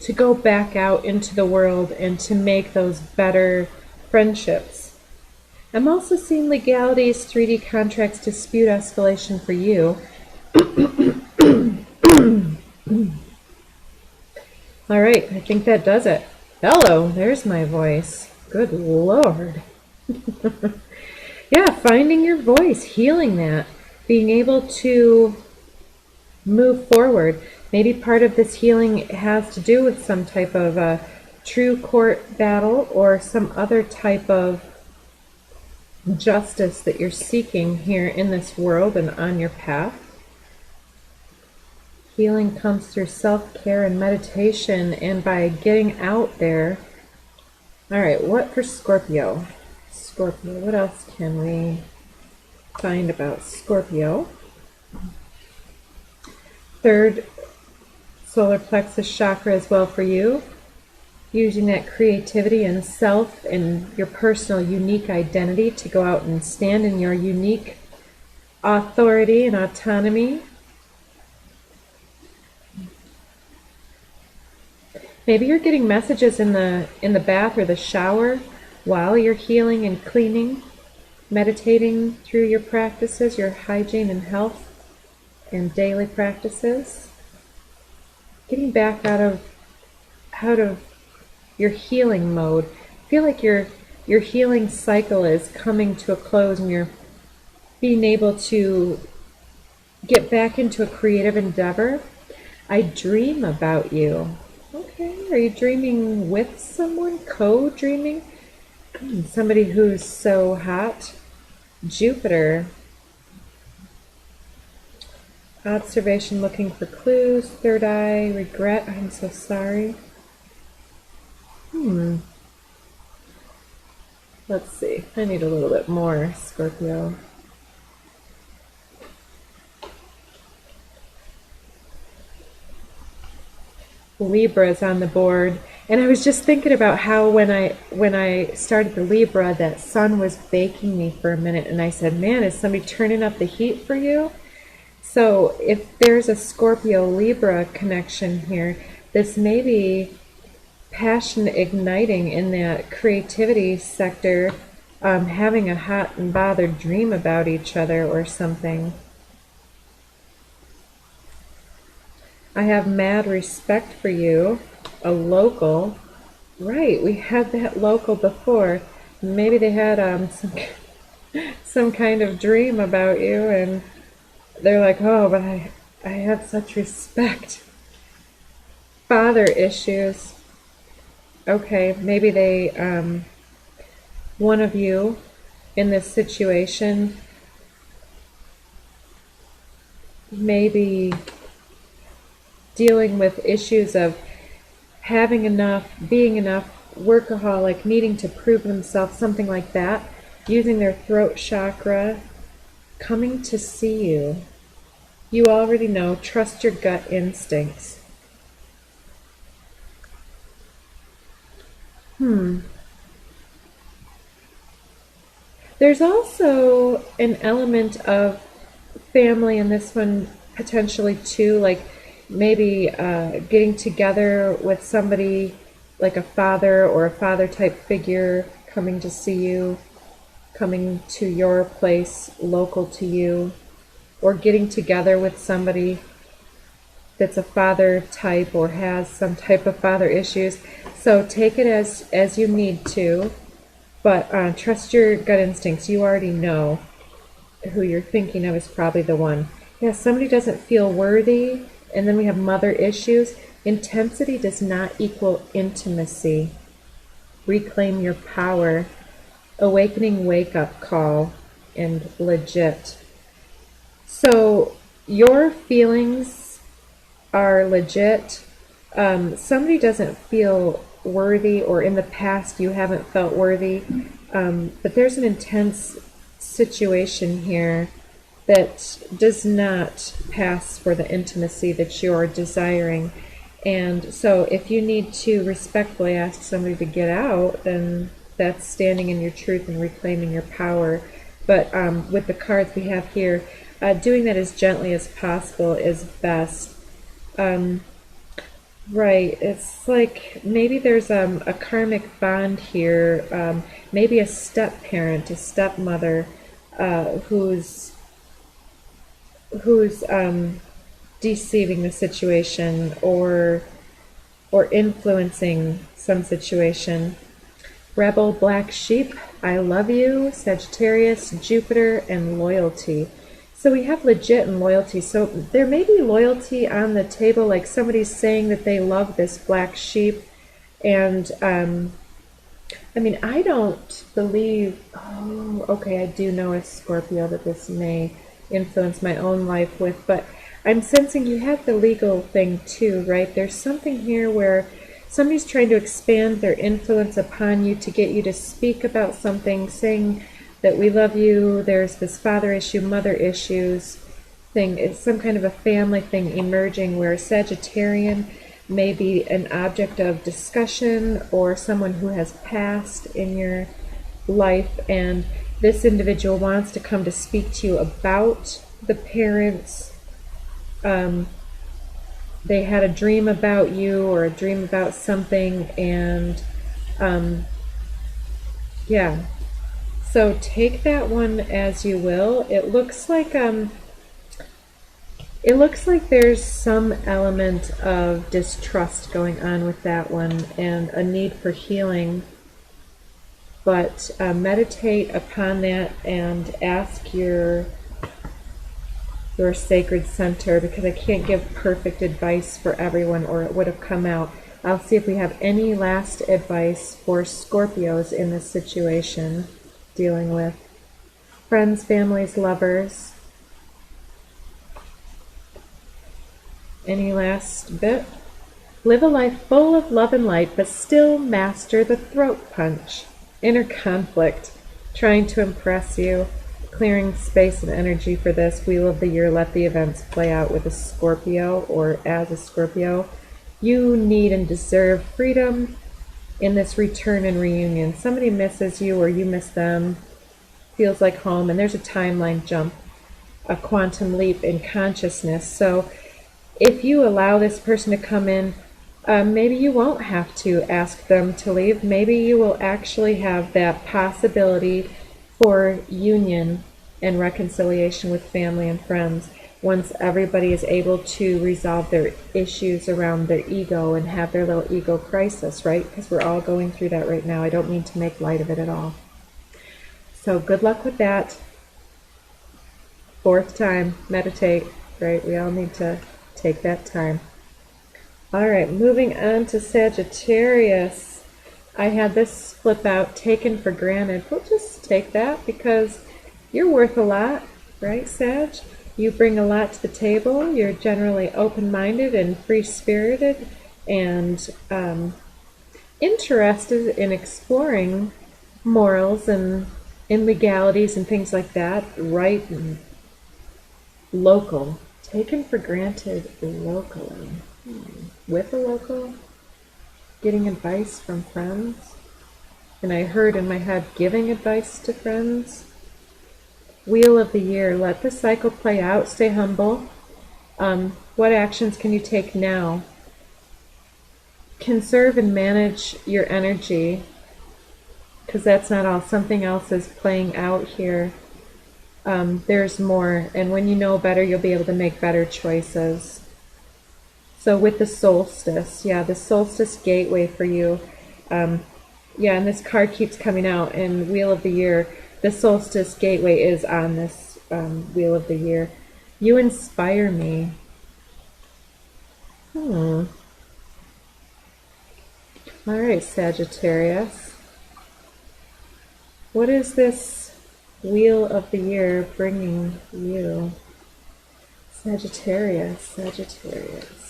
to go back out into the world and to make those better friendships. I'm also seeing legalities, 3D contracts, dispute escalation for you. All right, I think that does it. Hello, there's my voice. Good Lord. Yeah, finding your voice, healing that, being able to move forward. Maybe part of this healing has to do with some type of a true court battle or some other type of justice that you're seeking here in this world and on your path. Healing comes through self-care and meditation and by getting out there. All right, what for Scorpio? Scorpio, what else can we find about Scorpio? Third solar plexus chakra as well for you. Using that creativity and self and your personal unique identity to go out and stand in your unique authority and autonomy. Maybe you're getting messages in the bath or the shower while you're healing and cleaning, meditating through your practices, your hygiene and health and daily practices. Getting back out of your healing mode. I feel like your healing cycle is coming to a close and you're being able to get back into a creative endeavor. I dream about you. Okay, are you dreaming with someone? Co-dreaming? Somebody who's so hot. Jupiter. Observation, looking for clues. Third eye, regret. I'm so sorry. Let's see. I need a little bit more, Scorpio. Libra is on the board, and I was just thinking about how when I started the Libra, that sun was baking me for a minute, and I said, man, is somebody turning up the heat for you? So if there's a Scorpio Libra connection here, this may be passion igniting in that creativity sector, having a hot and bothered dream about each other or something. I have mad respect for you, a local. Right, we had that local before. Maybe they had some kind of dream about you, and they're like, oh, but I have such respect. Father issues. Okay, maybe they, one of you in this situation, maybe dealing with issues of having enough, being enough, workaholic, needing to prove themselves, something like that, using their throat chakra, coming to see you. You already know, trust your gut instincts. There's also an element of family in this one, potentially too, like maybe getting together with somebody like a father or a father type figure coming to see you, coming to your place local to you, or getting together with somebody that's a father type or has some type of father issues. So take it as you need to, but trust your gut instincts. You already know who you're thinking of is probably the one. Yeah, somebody doesn't feel worthy, and then we have mother issues. Intensity does not equal intimacy. Reclaim your power. Awakening wake-up call and legit. So your feelings are legit. Somebody doesn't feel worthy, or in the past you haven't felt worthy, but there's an intense situation here that does not pass for the intimacy that you're desiring. And so if you need to respectfully ask somebody to get out, then that's standing in your truth and reclaiming your power. But with the cards we have here, doing that as gently as possible is best. Right, it's like maybe there's a karmic bond here, maybe a step parent, a stepmother, who's deceiving the situation or influencing some situation. Rebel, black sheep, I love you, Sagittarius, Jupiter, and loyalty. So we have legit and loyalty. So there may be loyalty on the table, like somebody's saying that they love this black sheep. And I mean, I don't believe, oh, okay, I do know a Scorpio that this may influence my own life with, but I'm sensing you have the legal thing too, right? There's something here where somebody's trying to expand their influence upon you to get you to speak about something, saying that we love you. There's this father issue, mother issues thing. It's some kind of a family thing emerging where a Sagittarian may be an object of discussion or someone who has passed in your life, and this individual wants to come to speak to you about the parents. They had a dream about you or a dream about something, and yeah. So take that one as you will. It looks like there's some element of distrust going on with that one and a need for healing. But meditate upon that and ask your sacred center, because I can't give perfect advice for everyone or it would have come out. I'll see if we have any last advice for Scorpios in this situation, dealing with friends, families, lovers. Any last bit? Live a life full of love and light, but still master the throat punch. Inner conflict, trying to impress you, clearing space and energy for this. Wheel of the year, let the events play out with a Scorpio or as a Scorpio. You need and deserve freedom in this return and reunion. Somebody misses you or you miss them. Feels like home, and there's a timeline jump, a quantum leap in consciousness. So if you allow this person to come in, maybe you won't have to ask them to leave. Maybe you will actually have that possibility for union and reconciliation with family and friends once everybody is able to resolve their issues around their ego and have their little ego crisis, right? Because we're all going through that right now. I don't mean to make light of it at all. So good luck with that. Fourth time, meditate, right? We all need to take that time. All right, moving on to Sagittarius. I had this flip out, taken for granted. We'll just take that because you're worth a lot, right, Sag? You bring a lot to the table. You're generally open-minded and free-spirited and interested in exploring morals and illegalities and things like that, right and local. Taken for granted locally. With a local? Getting advice from friends? And I heard in my head, giving advice to friends? Wheel of the year, let the cycle play out, stay humble. What actions can you take now? Conserve and manage your energy, because that's not all. Something else is playing out here. There's more, and when you know better, you'll be able to make better choices. So with the solstice, yeah, the solstice gateway for you. Yeah, and this card keeps coming out, and Wheel of the Year, the solstice gateway is on this Wheel of the Year. You inspire me. All right, Sagittarius. What is this Wheel of the Year bringing you? Sagittarius, Sagittarius.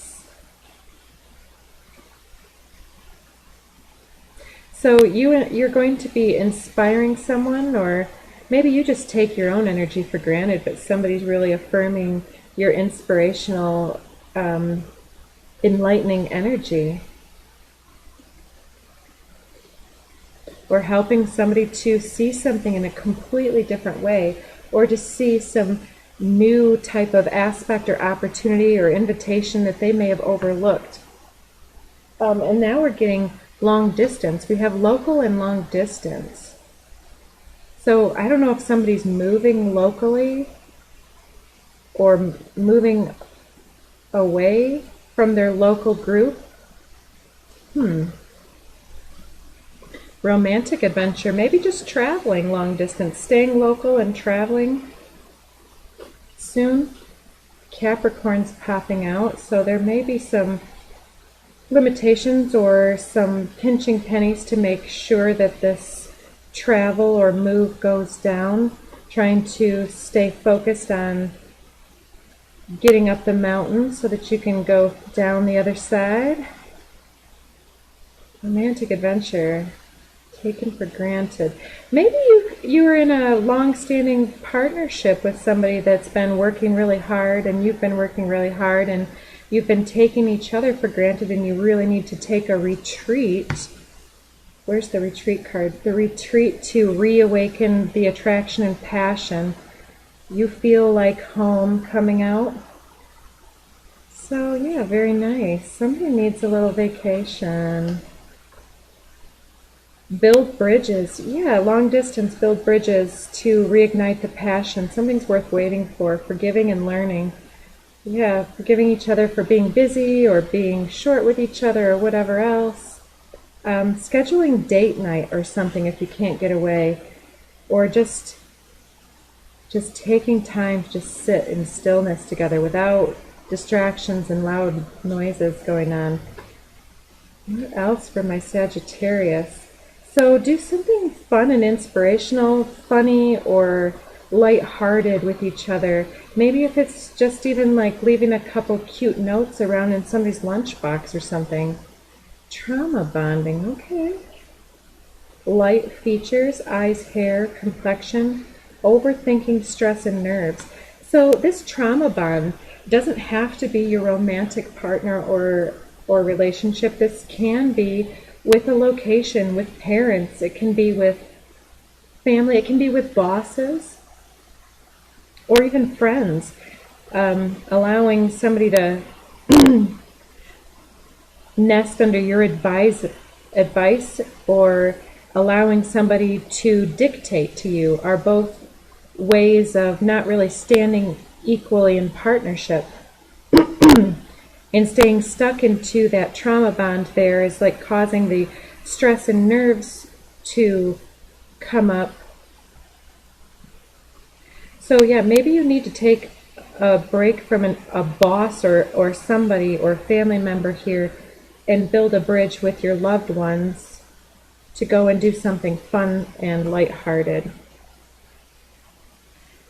So you're going to be inspiring someone, or maybe you just take your own energy for granted, but somebody's really affirming your inspirational, enlightening energy. Or helping somebody to see something in a completely different way, or to see some new type of aspect or opportunity or invitation that they may have overlooked. And now we're getting long distance. We have local and long distance. So I don't know if somebody's moving locally or moving away from their local group. Romantic adventure, maybe just traveling long distance, staying local and traveling soon. Capricorn's popping out, so there may be some limitations or some pinching pennies to make sure that this travel or move goes down, trying to stay focused on getting up the mountain so that you can go down the other side. Romantic adventure, taken for granted. Maybe you were in a long-standing partnership with somebody that's been working really hard, and you've been working really hard, and you've been taking each other for granted, and you really need to take a retreat. Where's the retreat card? The retreat to reawaken the attraction and passion. You feel like home coming out. So yeah, very nice. Somebody needs a little vacation. Build bridges. Yeah, long distance, build bridges to reignite the passion. Something's worth waiting for. Forgiving and learning. Yeah, forgiving each other for being busy or being short with each other or whatever else. Scheduling date night or something if you can't get away. Or just taking time to just sit in stillness together without distractions and loud noises going on. What else for my Sagittarius? So do something fun and inspirational, funny or light-hearted with each other. Maybe if it's just even like leaving a couple cute notes around in somebody's lunchbox or something. Trauma bonding, okay. Light features, eyes, hair, complexion, overthinking, stress, and nerves. So this trauma bond doesn't have to be your romantic partner or relationship. This can be with a location, with parents, it can be with family, it can be with bosses, or even friends. Allowing somebody to nest under your advice, or allowing somebody to dictate to you are both ways of not really standing equally in partnership. And staying stuck into that trauma bond there is like causing the stress and nerves to come up. So yeah, maybe you need to take a break from a boss or somebody or family member here and build a bridge with your loved ones to go and do something fun and lighthearted.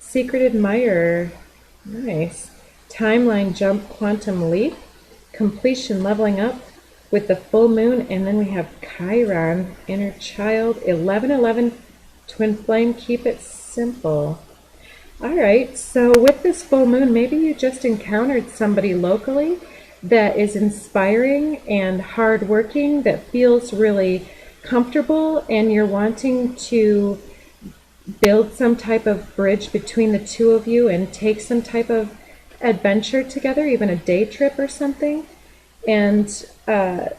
Secret admirer, nice. Timeline jump, quantum leap. Completion, leveling up with the full moon, and then we have Chiron, inner child, 1111, twin flame, keep it simple. All right, so with this full moon, maybe you just encountered somebody locally that is inspiring and hardworking, that feels really comfortable, and you're wanting to build some type of bridge between the two of you and take some type of adventure together, even a day trip or something. And yeah,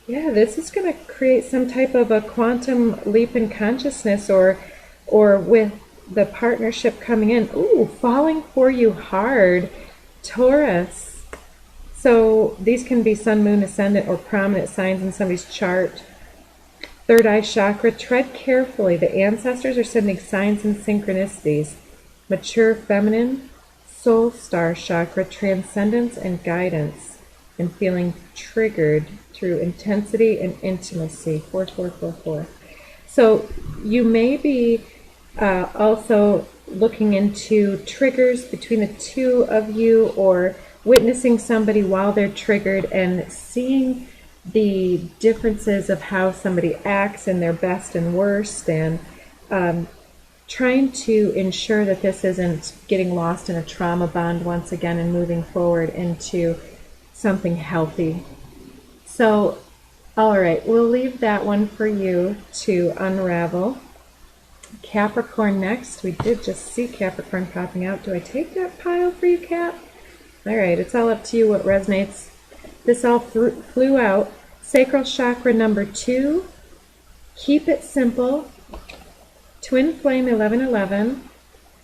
this is going to create some type of a quantum leap in consciousness, or with the partnership coming in. Ooh, falling for you hard, Taurus. So these can be sun, moon, ascendant, or prominent signs in somebody's chart. Third eye chakra, tread carefully. The ancestors are sending signs and synchronicities. Mature feminine, soul star chakra, transcendence and guidance, and feeling triggered through intensity and intimacy. 4444. So you may be also looking into triggers between the two of you, or witnessing somebody while they're triggered and seeing the differences of how somebody acts in their best and worst, and trying to ensure that this isn't getting lost in a trauma bond once again and moving forward into something healthy. So, all right, we'll leave that one for you to unravel. Capricorn next. We did just see Capricorn popping out. Do I take that pile for you, Cap? All right, it's all up to you what resonates. This all flew out. Sacral chakra number 2. Keep it simple. Twin flame 1111.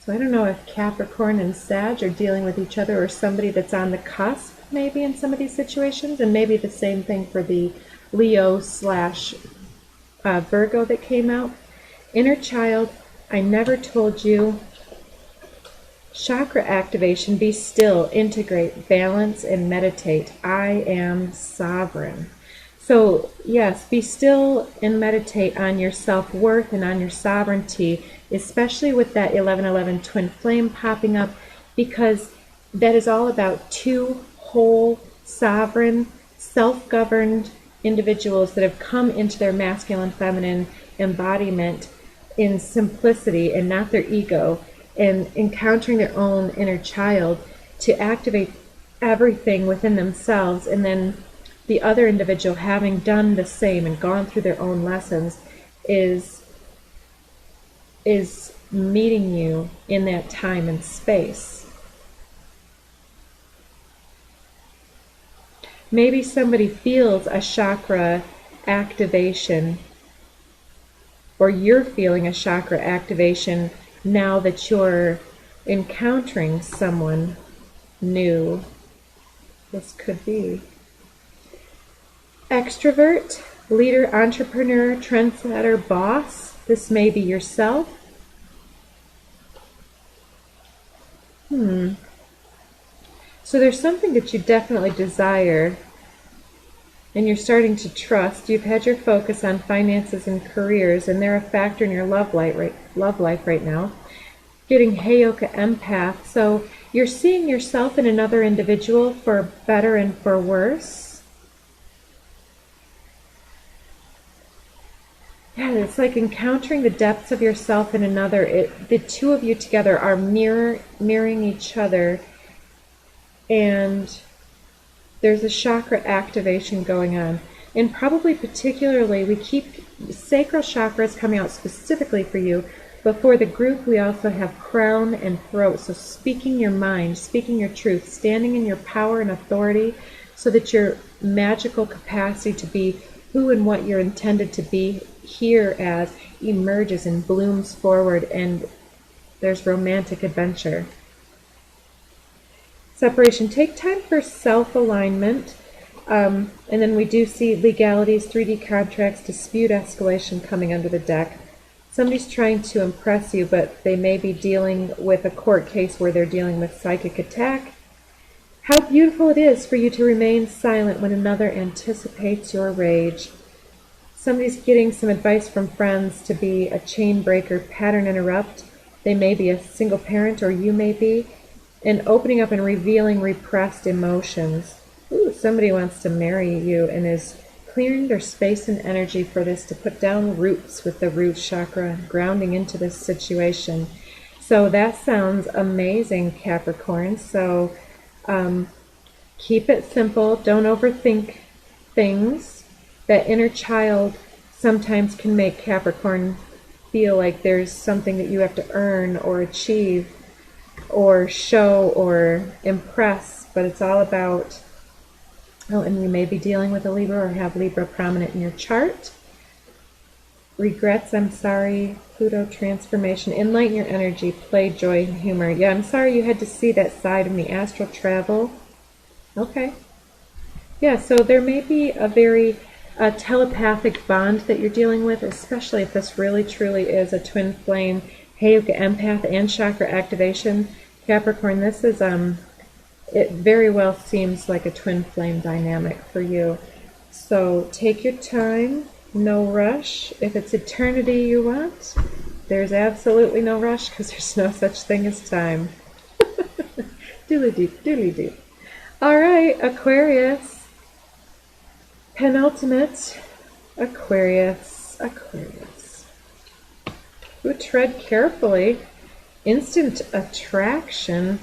So I don't know if Capricorn and Sag are dealing with each other, or somebody that's on the cusp maybe in some of these situations, and maybe the same thing for the Leo slash Virgo that came out. Inner child, I never told you. Chakra activation, be still, integrate, balance, and meditate. I am sovereign. So yes, be still and meditate on your self-worth and on your sovereignty, especially with that 1111 twin flame popping up, because that is all about two whole, sovereign, self-governed individuals that have come into their masculine, feminine embodiment in simplicity and not their ego, and encountering their own inner child to activate everything within themselves, and then the other individual having done the same and gone through their own lessons is meeting you in that time and space. Maybe somebody feels a chakra activation, or you're feeling a chakra activation now that you're encountering someone new. This could be extrovert, leader, entrepreneur, trendsetter, boss. This may be yourself. So there's something that you definitely desire, and you're starting to trust. You've had your focus on finances and careers, and they're a factor in your love life right now. Getting Heyoka empath, so you're seeing yourself in another individual for better and for worse. Yeah, it's like encountering the depths of yourself in another. The two of you together are mirroring each other, and there's a chakra activation going on. And probably particularly, we keep sacral chakras coming out specifically for you, but for the group we also have crown and throat. So speaking your mind, speaking your truth, standing in your power and authority, so that your magical capacity to be who and what you're intended to be here as emerges and blooms forward, and there's romantic adventure. Separation. Take time for self-alignment. And then we do see legalities, 3D contracts, dispute escalation coming under the deck. Somebody's trying to impress you, but they may be dealing with a court case where they're dealing with psychic attack. How beautiful it is for you to remain silent when another anticipates your rage. Somebody's getting some advice from friends to be a chain breaker, pattern interrupt. They may be a single parent, or you may be. And opening up and revealing repressed emotions. Ooh, somebody wants to marry you and is clearing their space and energy for this, to put down roots with the root chakra, grounding into this situation. So that sounds amazing, Capricorn. So keep it simple. Don't overthink things. That inner child sometimes can make Capricorn feel like there's something that you have to earn or achieve or show or impress, but it's all about, and you may be dealing with a Libra or have Libra prominent in your chart. Regrets, I'm sorry, Pluto transformation, enlighten your energy, play, joy, and humor. Yeah, I'm sorry you had to see that side of me, astral travel. Okay. Yeah, so there may be a very telepathic bond that you're dealing with, especially if this really truly is a twin flame, Heyoka empath, and chakra activation. Capricorn, this is, it very well seems like a twin flame dynamic for you. So take your time, no rush. If it's eternity you want, there's absolutely no rush, because there's no such thing as time. Doodly-doo, doodly-doo. All right, Aquarius. Penultimate, Aquarius. Ooh, tread carefully. Instant attraction.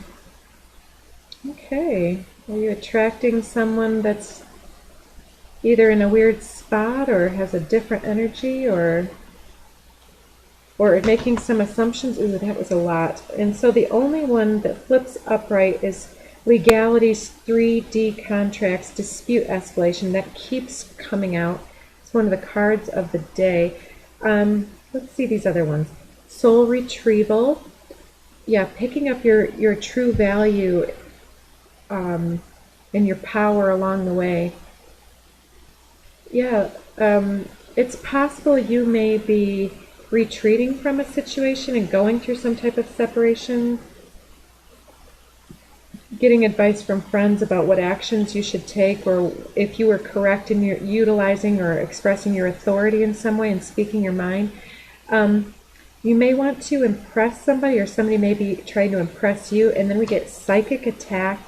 Okay. Are you attracting someone that's either in a weird spot or has a different energy, or or making some assumptions. Ooh, that was a lot. And so the only one that flips upright is legalities, 3D contracts, dispute escalation. That keeps coming out. It's one of the cards of the day. Let's see these other ones. Soul retrieval. Yeah, picking up your true value and your power along the way. Yeah, it's possible you may be retreating from a situation and going through some type of separation, getting advice from friends about what actions you should take, or if you were correct in your utilizing or expressing your authority in some way and speaking your mind. You may want to impress somebody, or somebody may be trying to impress you, and then we get psychic attack.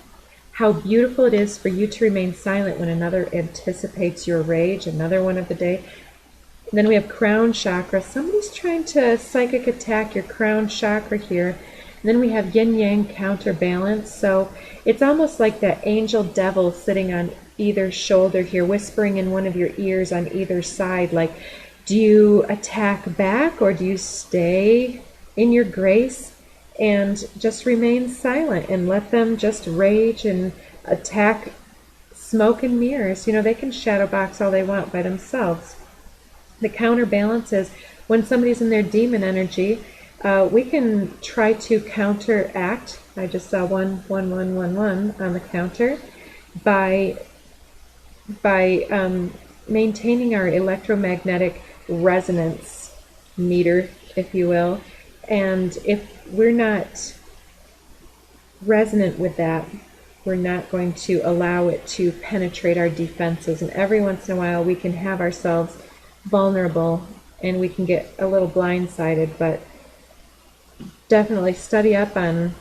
How beautiful it is for you to remain silent when another anticipates your rage, another one of the day. And then we have crown chakra. Somebody's trying to psychic attack your crown chakra here. And then we have yin-yang counterbalance. So it's almost like that angel devil sitting on either shoulder here, whispering in one of your ears on either side, like, do you attack back, or do you stay in your grace and just remain silent and let them just rage and attack, smoke and mirrors? You know, they can shadow box all they want by themselves. The counterbalance is when somebody's in their demon energy, we can try to counteract. I just saw 11111 on the counter by maintaining our electromagnetic resonance meter, if you will. And if we're not resonant with that, we're not going to allow it to penetrate our defenses. And every once in a while we can have ourselves vulnerable and we can get a little blindsided, but definitely study up on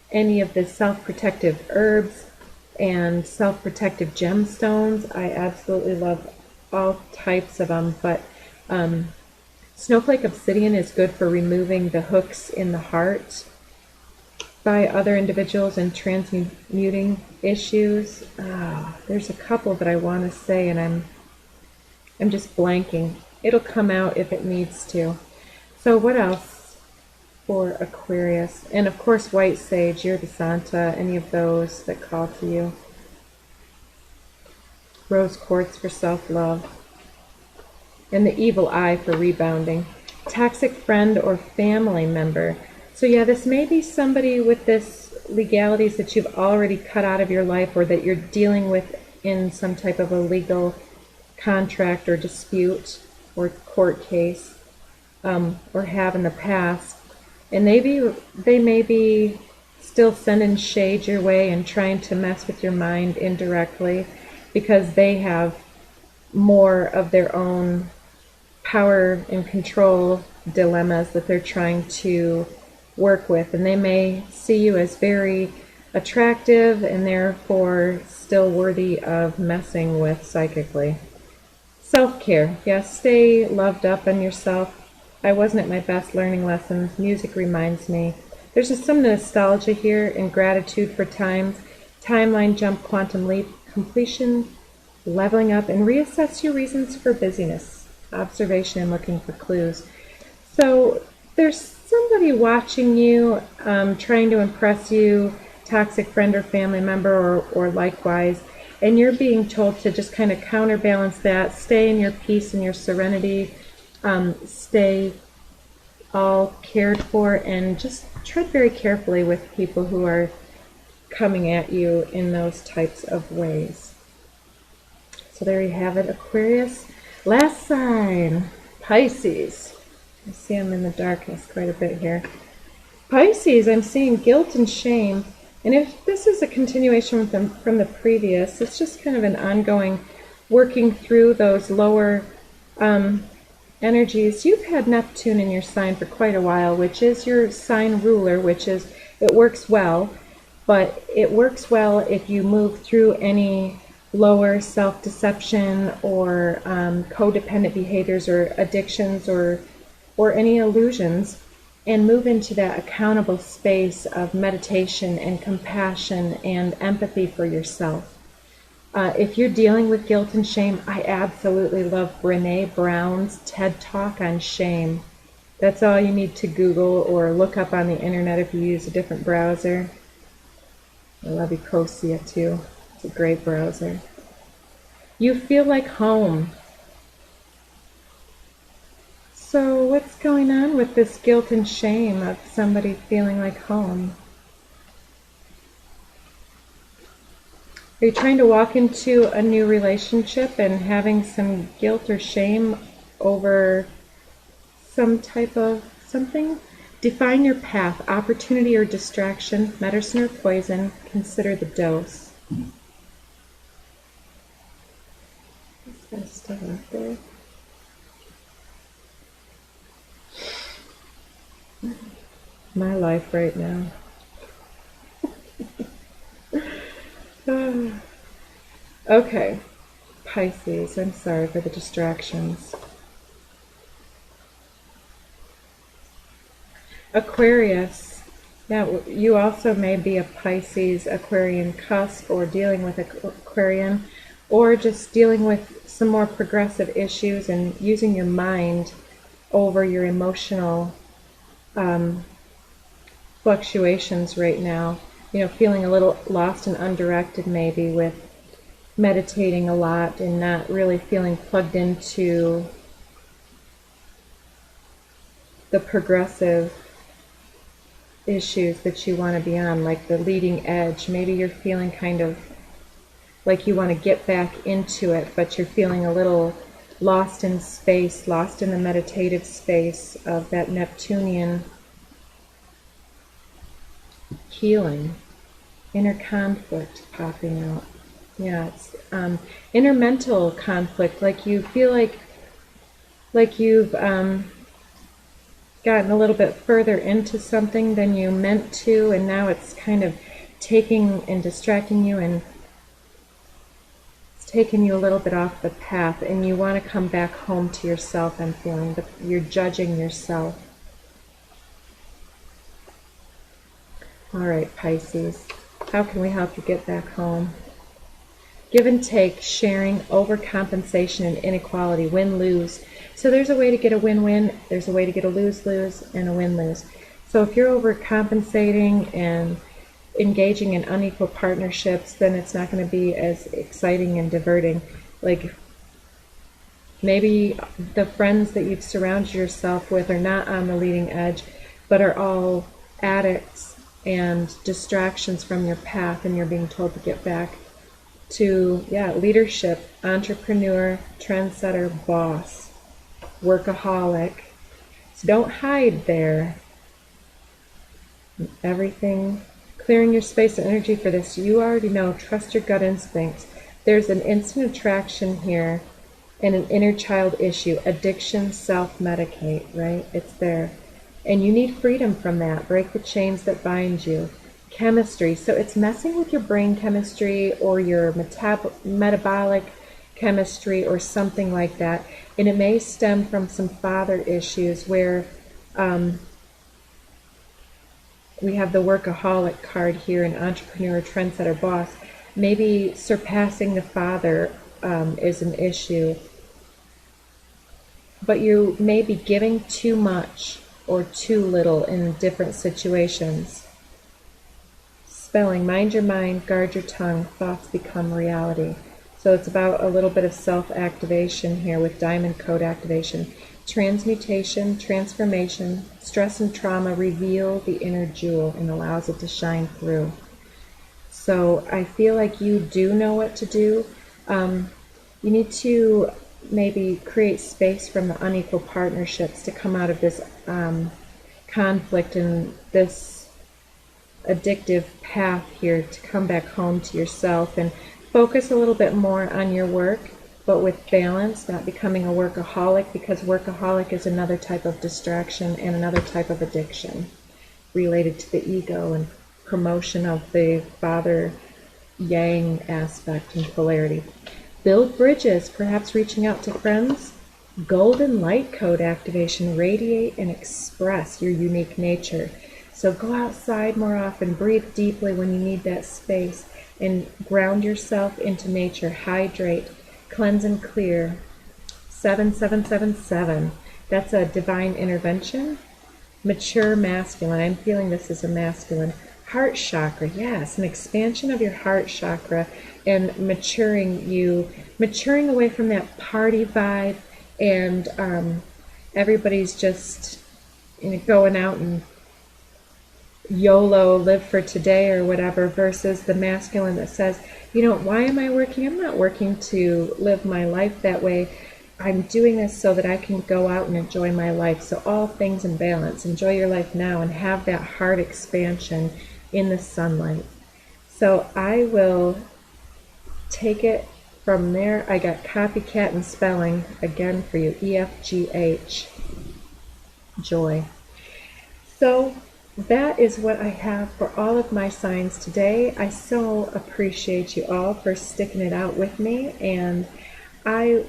any of the self-protective herbs and self-protective gemstones. I absolutely love all types of them, but snowflake obsidian is good for removing the hooks in the heart by other individuals and transmuting issues. There's a couple that I want to say, and I'm just blanking. It'll come out if it needs to. So what else for Aquarius? And of course, white sage, Year de Santa, any of those that call to you. Rose quartz for self-love. And the evil eye for rebounding. Toxic friend or family member. So yeah, this may be somebody with this legalities that you've already cut out of your life, or that you're dealing with in some type of a legal contract or dispute or court case, or have in the past. And they may be still sending shade your way and trying to mess with your mind indirectly, because they have more of their own power and control dilemmas that they're trying to work with, and they may see you as very attractive and therefore still worthy of messing with psychically. Self-care. Yes, stay loved up on yourself. I wasn't at my best learning lessons. Music reminds me. There's just some nostalgia here and gratitude for times. Timeline jump, quantum leap, completion, leveling up, and reassess your reasons for busyness. Observation and looking for clues. So there's somebody watching you, trying to impress you, toxic friend or family member, or likewise, and you're being told to just kind of counterbalance that, stay in your peace and your serenity, stay all cared for, and just tread very carefully with people who are coming at you in those types of ways. So there you have it, Aquarius. Last sign, Pisces. I see I'm in the darkness quite a bit here. Pisces, I'm seeing guilt and shame. And if this is a continuation from the previous, it's just kind of an ongoing working through those lower energies. You've had Neptune in your sign for quite a while, which is your sign ruler, which is, it works well, but it works well if you move through any lower self-deception or codependent behaviors or addictions or any illusions, and move into that accountable space of meditation and compassion and empathy for yourself. If you're dealing with guilt and shame, I absolutely love Brene Brown's TED Talk on shame. That's all you need to Google or look up on the internet if you use a different browser. I love Ecosia too. It's a great browser. You feel like home. So what's going on with this guilt and shame of somebody feeling like home? Are you trying to walk into a new relationship and having some guilt or shame over some type of something? Define your path, opportunity or distraction, medicine or poison, consider the dose. This guy's still out there. My life right now. Okay, Pisces, I'm sorry for the distractions. Aquarius, yeah, you also may be a Pisces, Aquarian cusp, or dealing with Aquarian, or just dealing with some more progressive issues and using your mind over your emotional fluctuations right now. You know, feeling a little lost and undirected maybe with meditating a lot and not really feeling plugged into the progressive issues that you want to be on, like the leading edge. Maybe you're feeling kind of like you want to get back into it, but you're feeling a little lost in space, lost in the meditative space of that Neptunian healing. Inner conflict popping out. Yeah, it's inner mental conflict, like you feel like you've gotten a little bit further into something than you meant to, and now it's kind of taking and distracting you, and it's taking you a little bit off the path, and you want to come back home to yourself. I'm feeling that you're judging yourself. All right, Pisces, how can we help you get back home? Give and take, sharing, overcompensation, and inequality, win-lose. So there's a way to get a win-win, there's a way to get a lose-lose, and a win-lose. So if you're overcompensating and engaging in unequal partnerships, then it's not going to be as exciting and diverting. Like maybe the friends that you've surrounded yourself with are not on the leading edge, but are all addicts and distractions from your path, and you're being told to get back to, leadership, entrepreneur, trendsetter, boss, workaholic. So don't hide there. Everything, clearing your space and energy for this. You already know, trust your gut instincts. There's an instant attraction here and an inner child issue. Addiction, self-medicate, right? It's there. And you need freedom from that. Break the chains that bind you. Chemistry. So it's messing with your brain chemistry or your metabolic chemistry or something like that. And it may stem from some father issues where we have the workaholic card here, an entrepreneur, trendsetter, boss. Maybe surpassing the father is an issue. But you may be giving too much or too little in different situations. Spelling, mind your mind, guard your tongue, thoughts become reality. So it's about a little bit of self-activation here with diamond code activation. Transmutation, transformation, stress and trauma reveal the inner jewel and allows it to shine through. So I feel like you do know what to do. You need to maybe create space from the unequal partnerships to come out of this conflict and this addictive path here, to come back home to yourself and focus a little bit more on your work, but with balance, not becoming a workaholic, because workaholic is another type of distraction and another type of addiction related to the ego and promotion of the father yang aspect and polarity. Build bridges, perhaps reaching out to friends. Golden light code activation, radiate and express your unique nature. So go outside more often, breathe deeply when you need that space, and ground yourself into nature. Hydrate, cleanse and clear. 7777. That's a divine intervention. Mature masculine. I'm feeling this as a masculine. Heart chakra, yes, an expansion of your heart chakra and maturing away from that party vibe and everybody's just going out and YOLO, live for today or whatever, versus the masculine that says, why am I working? I'm not working to live my life that way. I'm doing this so that I can go out and enjoy my life. So all things in balance. Enjoy your life now and have that heart expansion in the sunlight. So I will take it from there. I got copycat and spelling again for you. EFGH. Joy. So that is what I have for all of my signs today. I so appreciate you all for sticking it out with me, and I'll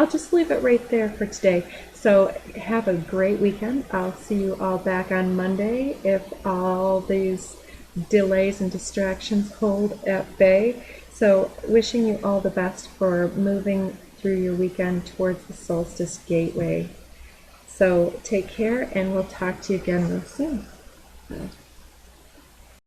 just leave it right there for today. So have a great weekend. I'll see you all back on Monday if all these delays and distractions hold at bay. So wishing you all the best for moving through your weekend towards the Solstice Gateway. So take care, and we'll talk to you again real soon.